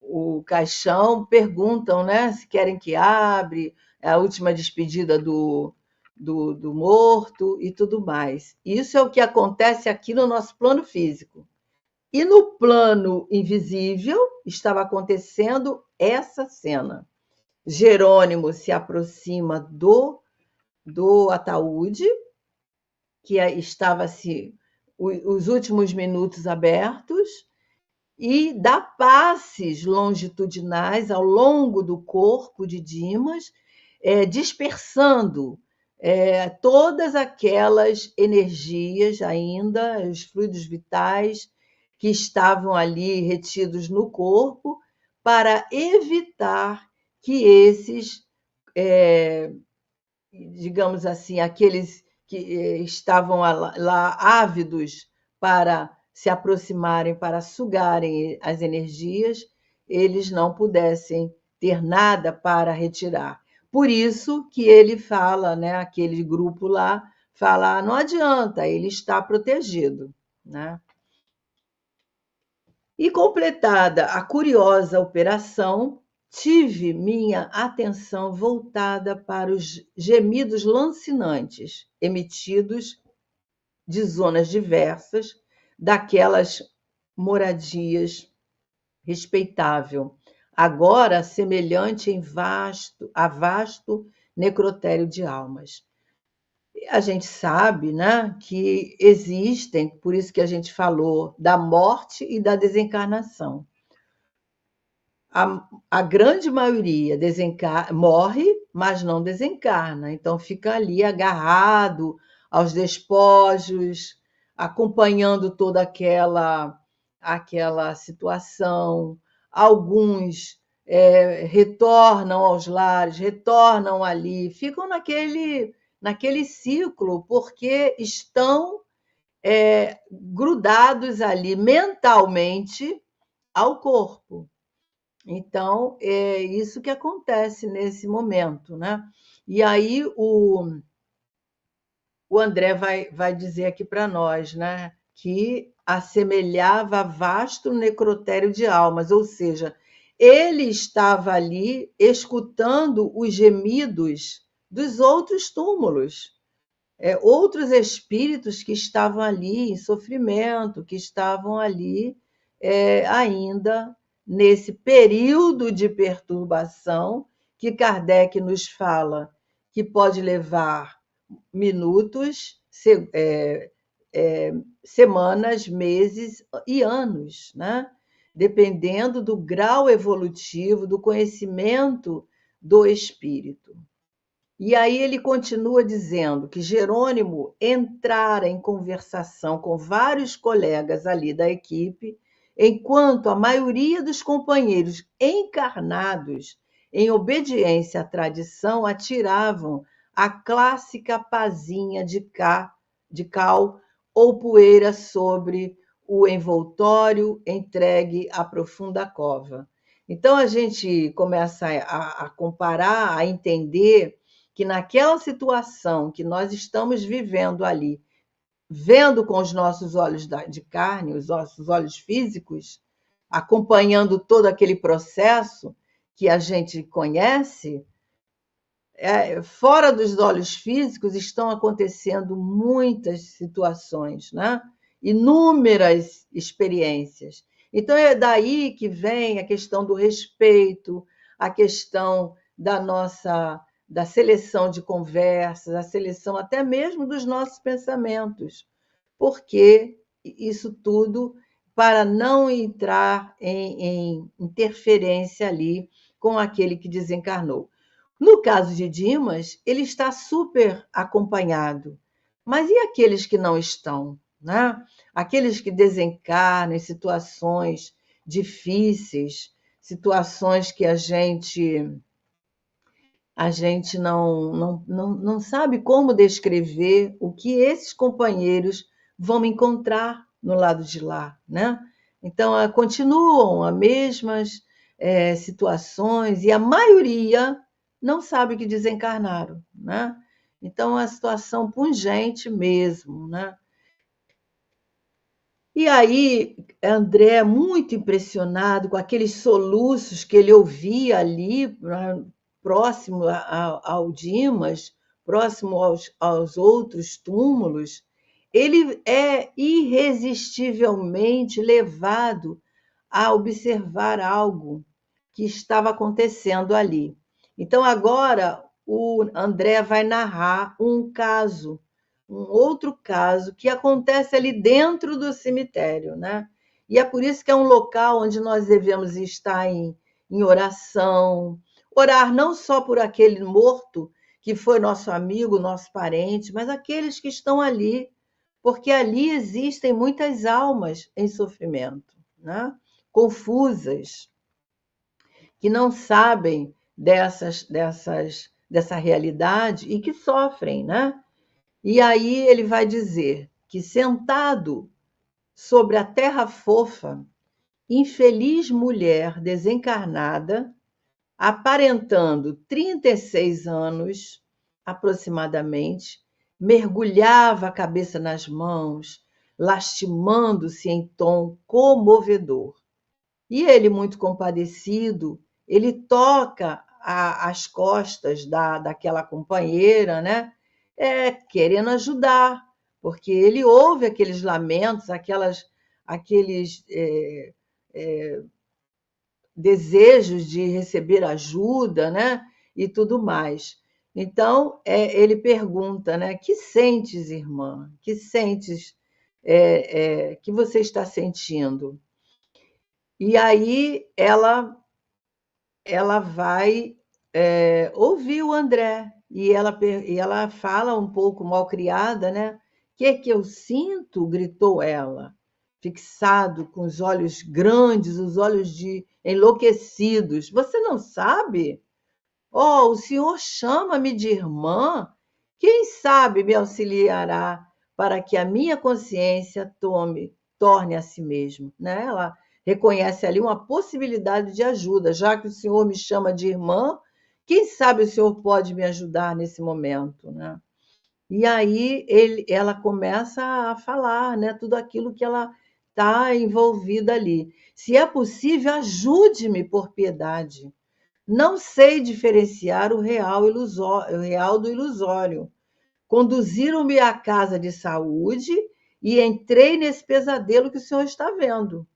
S1: o caixão perguntam, né, se querem que abre, a última despedida do morto e tudo mais. Isso é o que acontece aqui no nosso plano físico. E no plano invisível estava acontecendo essa cena. Jerônimo se aproxima do ataúde, que estava os últimos minutos abertos, e dá passes longitudinais ao longo do corpo de Dimas, dispersando todas aquelas energias ainda, os fluidos vitais que estavam ali retidos no corpo, para evitar que esses, digamos assim, aqueles que estavam lá ávidos para se aproximarem, para sugarem as energias, eles não pudessem ter nada para retirar. Por isso que ele fala, né, aquele grupo lá, fala, não adianta, ele está protegido, né? E completada a curiosa operação, tive minha atenção voltada para os gemidos lancinantes emitidos de zonas diversas daquelas moradias respeitável, agora semelhante a vasto necrotério de almas. A gente sabe, né, que existem, por isso que a gente falou da morte e da desencarnação. A grande maioria morre, mas não desencarna, então fica ali agarrado aos despojos, acompanhando toda aquela situação. Alguns retornam aos lares, retornam ali, ficam naquele ciclo, porque estão grudados ali mentalmente ao corpo. Então, é isso que acontece nesse momento, né? E aí o André vai dizer aqui para nós, né, que assemelhava vasto necrotério de almas, ou seja, ele estava ali escutando os gemidos dos outros túmulos, outros espíritos que estavam ali em sofrimento, que estavam ali ainda nesse período de perturbação que Kardec nos fala que pode levar minutos, semanas, meses e anos, né? Dependendo do grau evolutivo, do conhecimento do espírito. E aí ele continua dizendo que Jerônimo entrara em conversação com vários colegas ali da equipe, enquanto a maioria dos companheiros encarnados, em obediência à tradição, atiravam a clássica pazinha de cal ou poeira sobre o envoltório entregue à profunda cova. Então a gente começa a comparar, a entender que naquela situação que nós estamos vivendo ali, vendo com os nossos olhos de carne, os nossos olhos físicos, acompanhando todo aquele processo que a gente conhece, fora dos olhos físicos estão acontecendo muitas situações, né? Inúmeras experiências. Então é daí que vem a questão do respeito, a questão da seleção de conversas, a seleção até mesmo dos nossos pensamentos, porque isso tudo para não entrar em interferência ali com aquele que desencarnou. No caso de Dimas, ele está super acompanhado, mas e aqueles que não estão, né? Aqueles que desencarnam em situações difíceis, situações que a gente não sabe como descrever o que esses companheiros vão encontrar no lado de lá, né? Então, continuam as mesmas situações e a maioria não sabe que desencarnaram, né? Então, é uma situação pungente mesmo, né? E aí, André, muito impressionado com aqueles soluços que ele ouvia ali, né, próximo ao Dimas, próximo aos outros túmulos, ele é irresistivelmente levado a observar algo que estava acontecendo ali. Então, agora, o André vai narrar um outro caso que acontece ali dentro do cemitério, né? E é por isso que é um local onde nós devemos estar em oração, orar não só por aquele morto que foi nosso amigo, nosso parente, mas aqueles que estão ali, porque ali existem muitas almas em sofrimento, né? Confusas, que não sabem dessa realidade e que sofrem, né? E aí ele vai dizer que sentado sobre a terra fofa, infeliz mulher desencarnada, aparentando 36 anos aproximadamente, mergulhava a cabeça nas mãos, lastimando-se em tom comovedor. E ele, muito compadecido, ele toca as costas daquela companheira, né? Querendo ajudar, porque ele ouve aqueles lamentos, aqueles desejos de receber ajuda, né? E tudo mais. Então, ele pergunta, né? Que sentes, irmã? Que sentes? Que você está sentindo? E aí ela vai ouvir o André e ela fala um pouco malcriada, né? Que eu sinto? Gritou ela, fixado, com os olhos grandes, os olhos de enlouquecidos. Você não sabe? Oh, o senhor chama-me de irmã? Quem sabe me auxiliará para que a minha consciência torne a si mesmo, né? Ela reconhece ali uma possibilidade de ajuda, já que o Senhor me chama de irmã, quem sabe o Senhor pode me ajudar nesse momento, né? E aí ela começa a falar, né, tudo aquilo que ela está envolvida ali. Se é possível, ajude-me por piedade. Não sei diferenciar o real do ilusório. Conduziram-me à casa de saúde e entrei nesse pesadelo que o senhor está vendo.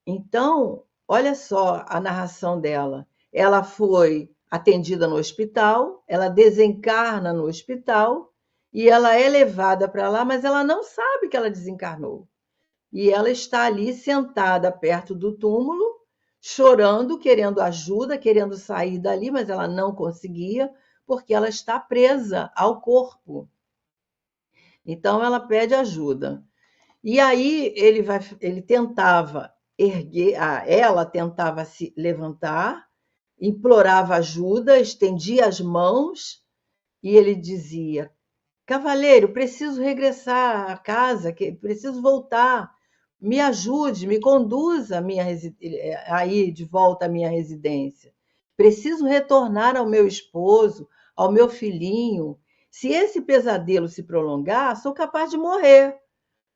S1: Então, olha só a narração dela. Ela foi atendida no hospital, ela desencarna no hospital e ela é levada para lá, mas ela não sabe que ela desencarnou. E ela está ali sentada perto do túmulo, chorando, querendo ajuda, querendo sair dali, mas ela não conseguia, porque ela está presa ao corpo. Então ela pede ajuda. E aí ele tentava erguer, ela tentava se levantar, implorava ajuda, estendia as mãos e ele dizia: Cavaleiro, preciso regressar à casa, preciso voltar. Me ajude, me conduza aí de volta à minha residência. Preciso retornar ao meu esposo, ao meu filhinho. Se esse pesadelo se prolongar, sou capaz de morrer.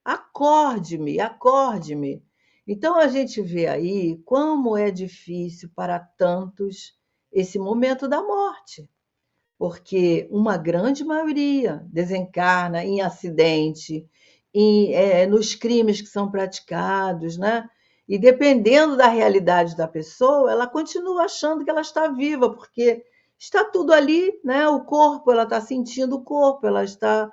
S1: Acorde-me, acorde-me. Então a gente vê aí como é difícil para tantos esse momento da morte, porque uma grande maioria desencarna em acidente, nos crimes que são praticados, né? E dependendo da realidade da pessoa, ela continua achando que ela está viva, porque está tudo ali, né? O corpo, ela está sentindo o corpo, ela está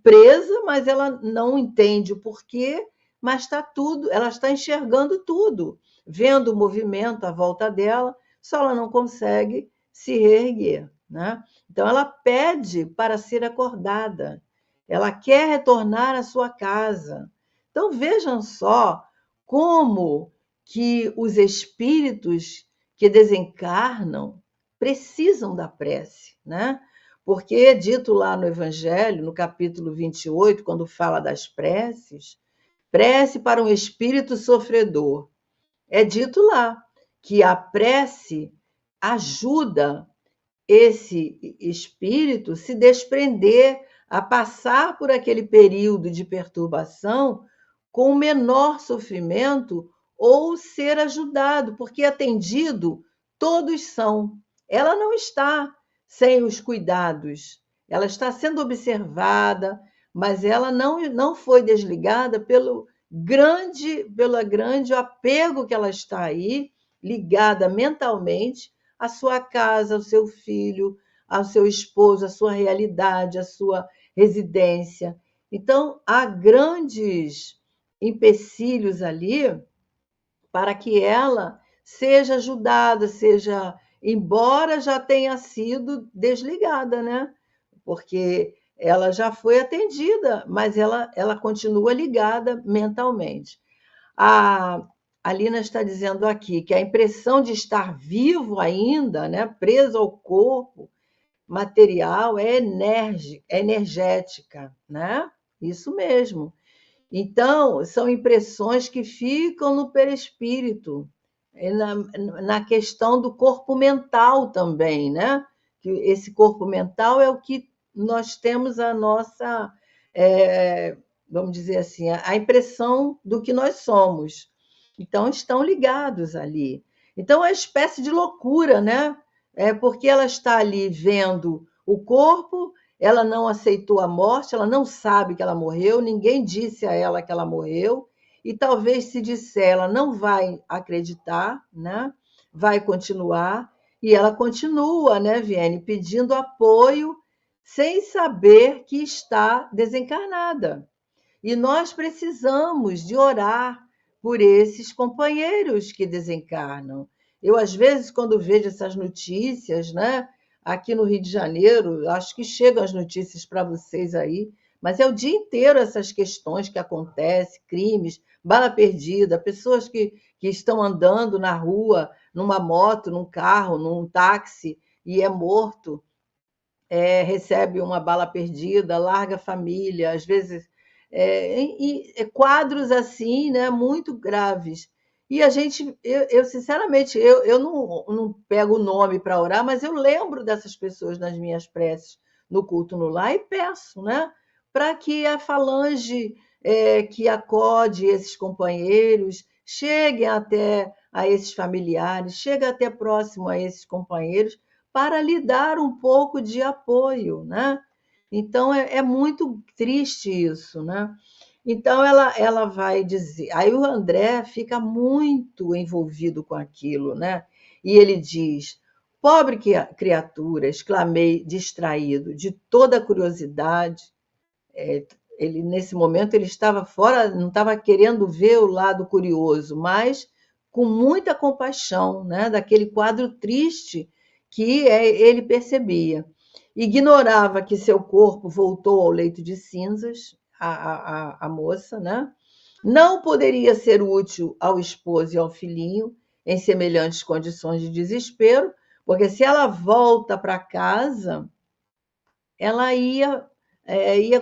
S1: presa, mas ela não entende o porquê, mas está tudo, ela está enxergando tudo, vendo o movimento à volta dela, só ela não consegue se reerguer, né? Então ela pede para ser acordada, ela quer retornar à sua casa. Então vejam só como que os espíritos que desencarnam precisam da prece, né? Porque é dito lá no Evangelho, no capítulo 28, quando fala das preces, prece para um espírito sofredor. É dito lá que a prece ajuda esse espírito se desprender, a passar por aquele período de perturbação com menor sofrimento ou ser ajudado, porque atendido todos são. Ela não está sem os cuidados, ela está sendo observada, mas ela não foi desligada pelo grande apego que ela está aí, ligada mentalmente à sua casa, ao seu filho, ao seu esposo, à sua realidade, à sua residência. Então, há grandes empecilhos ali para que ela seja ajudada, embora já tenha sido desligada, né? Porque ela já foi atendida, mas ela continua ligada mentalmente. A Lina está dizendo aqui que a impressão de estar vivo ainda, né, preso ao corpo material, é energética, né? Isso mesmo. Então, são impressões que ficam no perispírito, na questão do corpo mental também, né? Que esse corpo mental é o que nós temos a nossa, vamos dizer assim, a impressão do que nós somos. Então, estão ligados ali. Então, é uma espécie de loucura, né? Porque ela está ali vendo o corpo, ela não aceitou a morte, ela não sabe que ela morreu, ninguém disse a ela que ela morreu, e talvez se disser, ela não vai acreditar, né? Vai continuar, e ela continua, né, Viane, pedindo apoio sem saber que está desencarnada. E nós precisamos de orar por esses companheiros que desencarnam. Eu, às vezes, quando vejo essas notícias, né, aqui no Rio de Janeiro, acho que chegam as notícias para vocês aí, mas é o dia inteiro essas questões que acontecem, crimes, bala perdida, pessoas que estão andando na rua, numa moto, num carro, num táxi, e é morto. recebe uma bala perdida, larga a família, às vezes quadros assim, né, muito graves. E a gente, eu sinceramente, eu não pego o nome para orar, mas eu lembro dessas pessoas nas minhas preces no culto no lar e peço, né, para que a falange que acode esses companheiros chegue até a esses familiares, chegue até próximo a esses companheiros para lhe dar um pouco de apoio, né? Então é muito triste isso, né? Então ela vai dizer, aí o André fica muito envolvido com aquilo, né? E ele diz: pobre criatura, exclamei distraído, de toda a curiosidade. Ele nesse momento ele estava fora, não estava querendo ver o lado curioso, mas com muita compaixão, né, daquele quadro triste que ele percebia. Ignorava que seu corpo voltou ao leito de cinzas, a moça, né? Não poderia ser útil ao esposo e ao filhinho em semelhantes condições de desespero, porque se ela volta para casa, ela ia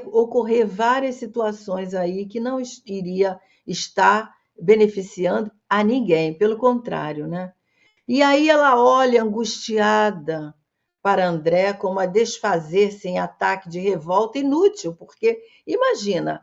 S1: ocorrer várias situações aí que não iria estar beneficiando a ninguém, pelo contrário, né? E aí ela olha angustiada para André como a desfazer-se em ataque de revolta inútil, porque imagina,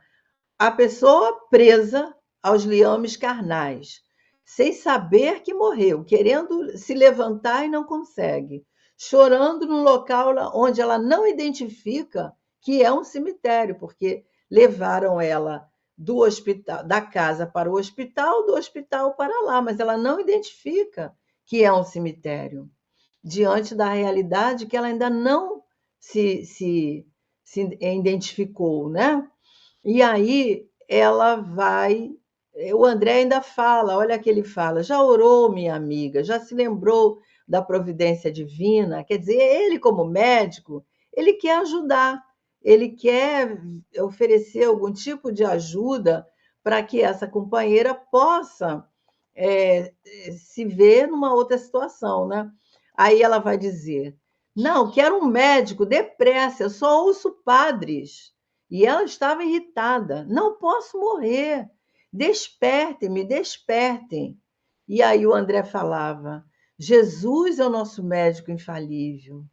S1: a pessoa presa aos liames carnais, sem saber que morreu, querendo se levantar e não consegue, chorando num local onde ela não identifica que é um cemitério, porque levaram ela do hospital, da casa para o hospital, do hospital para lá, mas ela não identifica que é um cemitério, diante da realidade que ela ainda não se identificou, né? E aí ela vai. O André ainda fala, olha que ele fala, já orou, minha amiga, já se lembrou da providência divina? Quer dizer, ele, como médico, ele quer ajudar, ele quer oferecer algum tipo de ajuda para que essa companheira possa se ver numa outra situação, né? Aí ela vai dizer: não, quero um médico, depressa, eu só ouço padres. E ela estava irritada. Não posso morrer. Despertem-me, despertem. E aí o André falava: Jesus é o nosso médico infalível.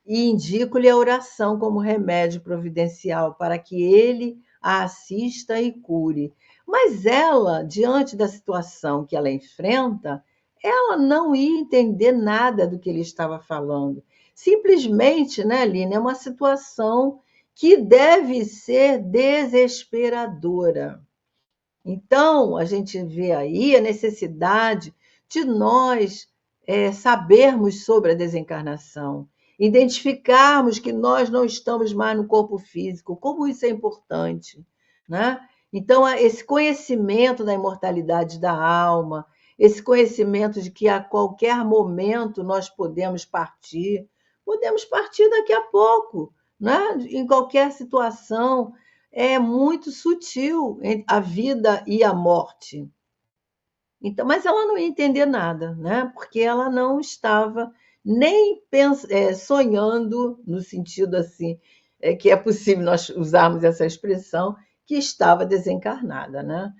S1: E indico-lhe a oração como remédio providencial para que ele a assista e cure. Mas ela, diante da situação que ela enfrenta, ela não ia entender nada do que ele estava falando. Simplesmente, né, Aline, é uma situação que deve ser desesperadora. Então, a gente vê aí a necessidade de nós sabermos sobre a desencarnação, identificarmos que nós não estamos mais no corpo físico, como isso é importante, né? Então, esse conhecimento da imortalidade da alma, esse conhecimento de que a qualquer momento nós podemos partir daqui a pouco, né? Em qualquer situação, é muito sutil a vida e a morte. Então, mas ela não ia entender nada, né? Porque ela não estava nem sonhando no sentido assim, que é possível nós usarmos essa expressão, que estava desencarnada, né?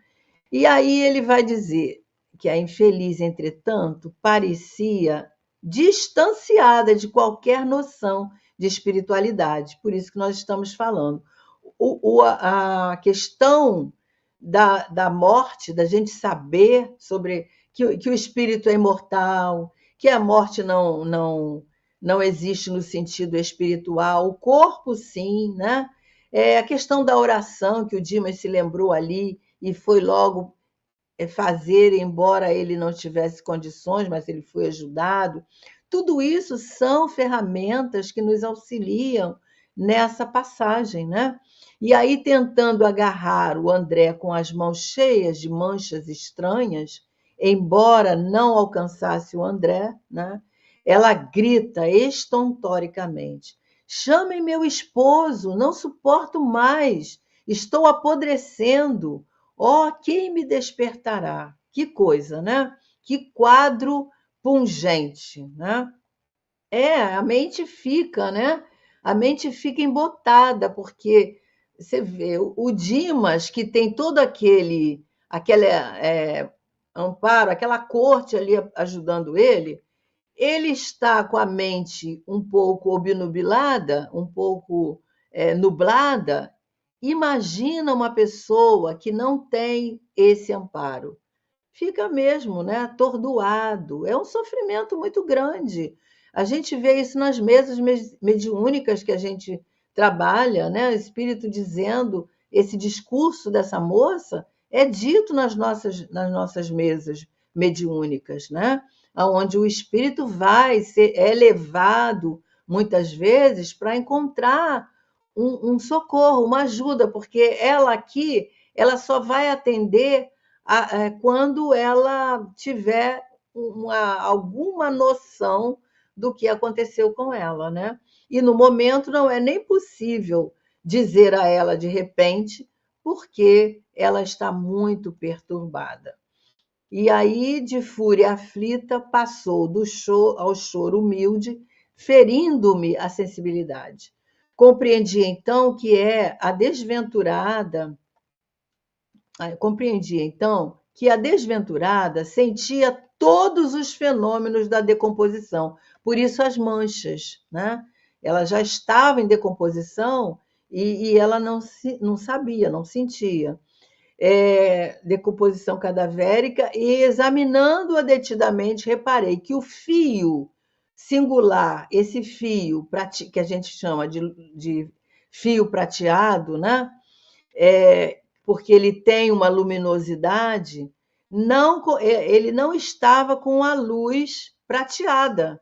S1: E aí ele vai dizer que a infeliz, entretanto, parecia distanciada de qualquer noção de espiritualidade. Por isso que nós estamos falando. A questão da morte, da gente saber sobre que o espírito é imortal, que a morte não existe no sentido espiritual, o corpo sim, né? A questão da oração, que o Dimas se lembrou ali, e foi logo fazer, embora ele não tivesse condições, mas ele foi ajudado. Tudo isso são ferramentas que nos auxiliam nessa passagem, né? E aí, tentando agarrar o André com as mãos cheias de manchas estranhas, embora não alcançasse o André, né? Ela grita estontoricamente: chamem meu esposo, não suporto mais, estou apodrecendo. Oh, quem me despertará? Que coisa, né? Que quadro pungente, né? A mente fica, né? a mente fica embotada, porque você vê o Dimas, que tem todo aquele amparo, aquela corte ali ajudando ele está com a mente um pouco obnubilada, um pouco nublada. Imagina uma pessoa que não tem esse amparo. Fica mesmo, né, atordoado. É um sofrimento muito grande. A gente vê isso nas mesas mediúnicas que a gente trabalha, né? O espírito dizendo, esse discurso dessa moça é dito nas nossas mesas mediúnicas, né? Onde o espírito é levado muitas vezes para encontrar um socorro, uma ajuda, porque ela aqui, ela só vai atender quando ela tiver alguma noção do que aconteceu com ela, né? E no momento não é nem possível dizer a ela de repente, porque ela está muito perturbada. E aí, de fúria aflita, passou do choro ao choro humilde, ferindo-me a sensibilidade. Compreendi então que a desventurada sentia todos os fenômenos da decomposição, por isso as manchas, né? Ela já estava em decomposição e ela não sabia, não sentia. Decomposição cadavérica, e examinando-a detidamente, reparei que o fio singular, esse fio que a gente chama de fio prateado, né? Porque ele tem uma luminosidade, ele não estava com a luz prateada,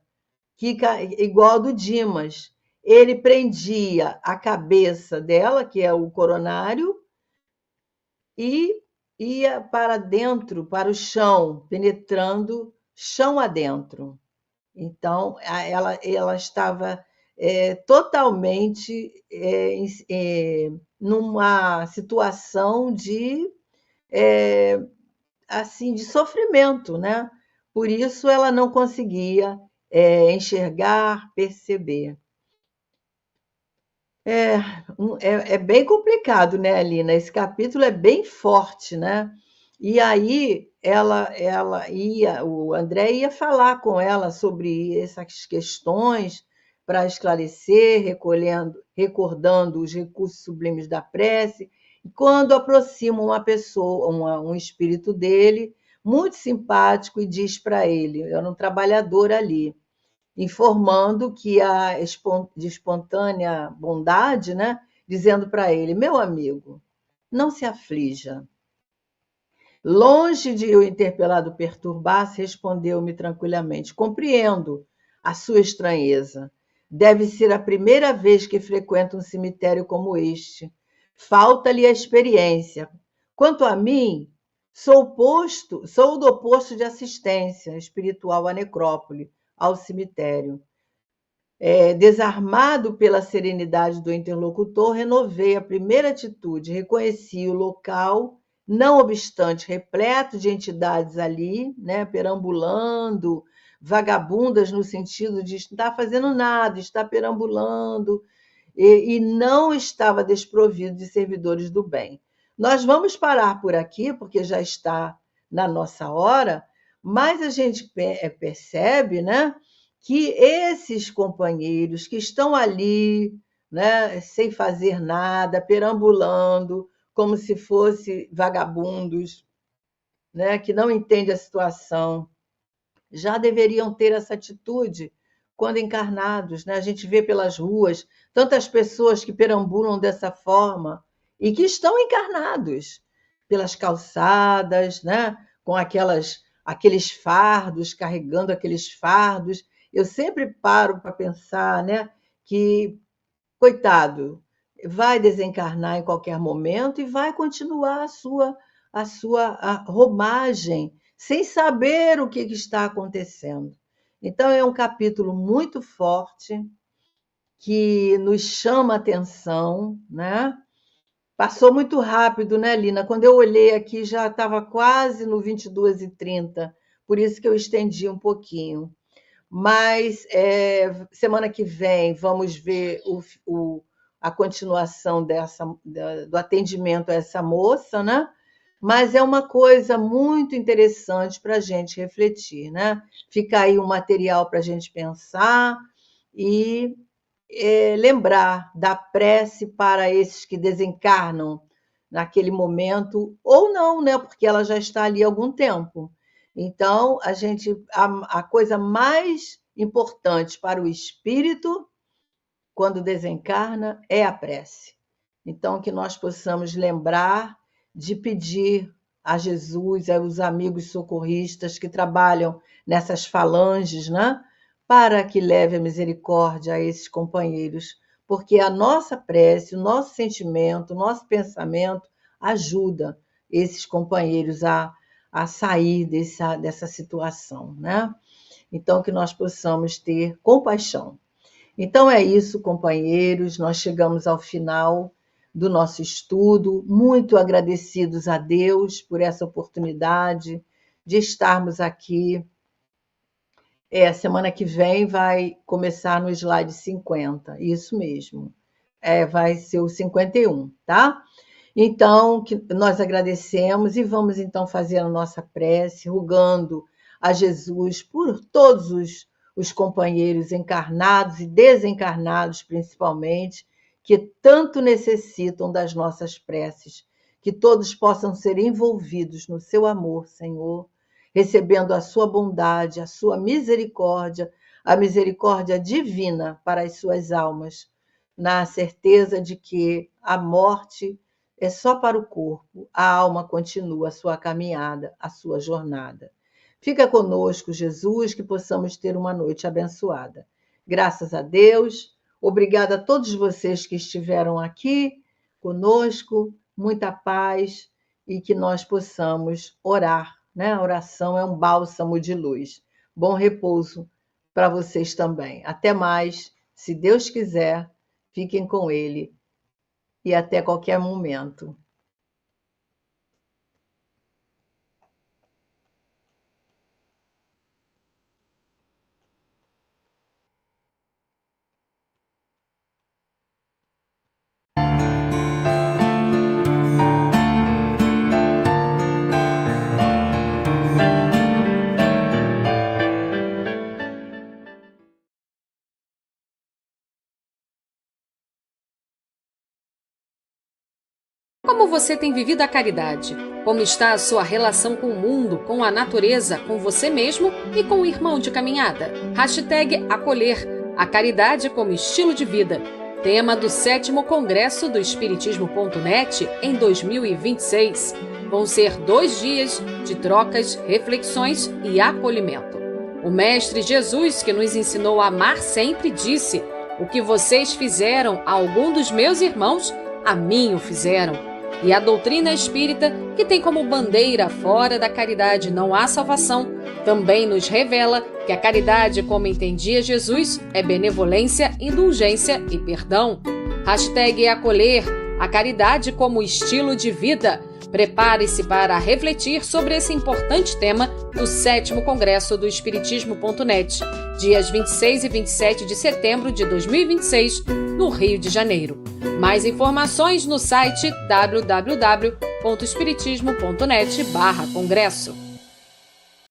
S1: igual a do Dimas. Ele prendia a cabeça dela, que é o coronário, e ia para dentro, para o chão, penetrando chão adentro. Então, ela estava totalmente numa situação assim, de sofrimento, né? Por isso ela não conseguia enxergar, perceber. É bem complicado, né, Alina? Esse capítulo é bem forte, né? E aí o André ia falar com ela sobre essas questões para esclarecer, recordando os recursos sublimes da prece. E quando aproxima uma pessoa, um espírito dele, muito simpático, e diz para ele, era um trabalhador ali, informando que de espontânea bondade, né? Dizendo para ele, meu amigo, não se aflija. Longe de o interpelado perturbar-se, respondeu-me tranquilamente, compreendo a sua estranheza. Deve ser a primeira vez que frequenta um cemitério como este. Falta-lhe a experiência. Quanto a mim, sou do posto de assistência espiritual à necrópole, ao cemitério. Desarmado pela serenidade do interlocutor, renovei a primeira atitude, reconheci o local, não obstante, repleto de entidades ali, né, perambulando, vagabundas no sentido de estar fazendo nada, estar perambulando, e não estava desprovido de servidores do bem. Nós vamos parar por aqui, porque já está na nossa hora, mas a gente percebe, né, que esses companheiros que estão ali, né, sem fazer nada, perambulando, como se fossem vagabundos, né, que não entendem a situação, já deveriam ter essa atitude quando encarnados, né? A gente vê pelas ruas tantas pessoas que perambulam dessa forma e que estão encarnados pelas calçadas, né? Com aqueles fardos, carregando aqueles fardos. Eu sempre paro para pensar, né? Que, coitado, vai desencarnar em qualquer momento e vai continuar a romagem sem saber o que está acontecendo. Então, é um capítulo muito forte que nos chama a atenção, né? Passou muito rápido, né, Lina? Quando eu olhei aqui, já estava quase no 22h30, por isso que eu estendi um pouquinho. Mas semana que vem vamos ver a continuação do atendimento a essa moça, né? Mas é uma coisa muito interessante para a gente refletir, né? Fica aí um material para a gente pensar e lembrar da prece para esses que desencarnam naquele momento, ou não, né? Porque ela já está ali há algum tempo. Então, a coisa mais importante para o espírito, quando desencarna, é a prece. Então, que nós possamos lembrar de pedir a Jesus, aos amigos socorristas que trabalham nessas falanges, né? Para que leve a misericórdia a esses companheiros, porque a nossa prece, o nosso sentimento, o nosso pensamento ajuda esses companheiros a sair dessa situação, né? Então, que nós possamos ter compaixão. Então é isso, companheiros, nós chegamos ao final do nosso estudo, muito agradecidos a Deus por essa oportunidade de estarmos aqui. Semana que vem vai começar no slide 50, isso mesmo. Vai ser o 51, tá? Então, nós agradecemos e vamos então fazer a nossa prece, rogando a Jesus por todos os companheiros encarnados e desencarnados, principalmente, que tanto necessitam das nossas preces, que todos possam ser envolvidos no seu amor, Senhor, recebendo a sua bondade, a sua misericórdia, a misericórdia divina para as suas almas, na certeza de que a morte é só para o corpo, a alma continua a sua caminhada, a sua jornada. Fica conosco, Jesus, que possamos ter uma noite abençoada. Graças a Deus. Obrigada a todos vocês que estiveram aqui conosco. Muita paz e que nós possamos orar, né? A oração é um bálsamo de luz. Bom repouso para vocês também. Até mais, se Deus quiser, fiquem com Ele e até qualquer momento.
S2: Como você tem vivido a caridade? Como está a sua relação com o mundo, com a natureza, com você mesmo e com o irmão de caminhada? #acolher, a caridade como estilo de vida. Tema do 7º Congresso do Espiritismo.net em 2026. Vão ser 2 dias de trocas, reflexões e acolhimento. O Mestre Jesus, que nos ensinou a amar sempre, disse: "O que vocês fizeram a algum dos meus irmãos, a mim o fizeram." E a doutrina espírita, que tem como bandeira "fora da caridade não há salvação", também nos revela que a caridade, como entendia Jesus, é benevolência, indulgência e perdão. #acolher, a caridade como estilo de vida. Prepare-se para refletir sobre esse importante tema do 7º Congresso do Espiritismo.net, dias 26 e 27 de setembro de 2026, no Rio de Janeiro. Mais informações no site www.espiritismo.net/congresso.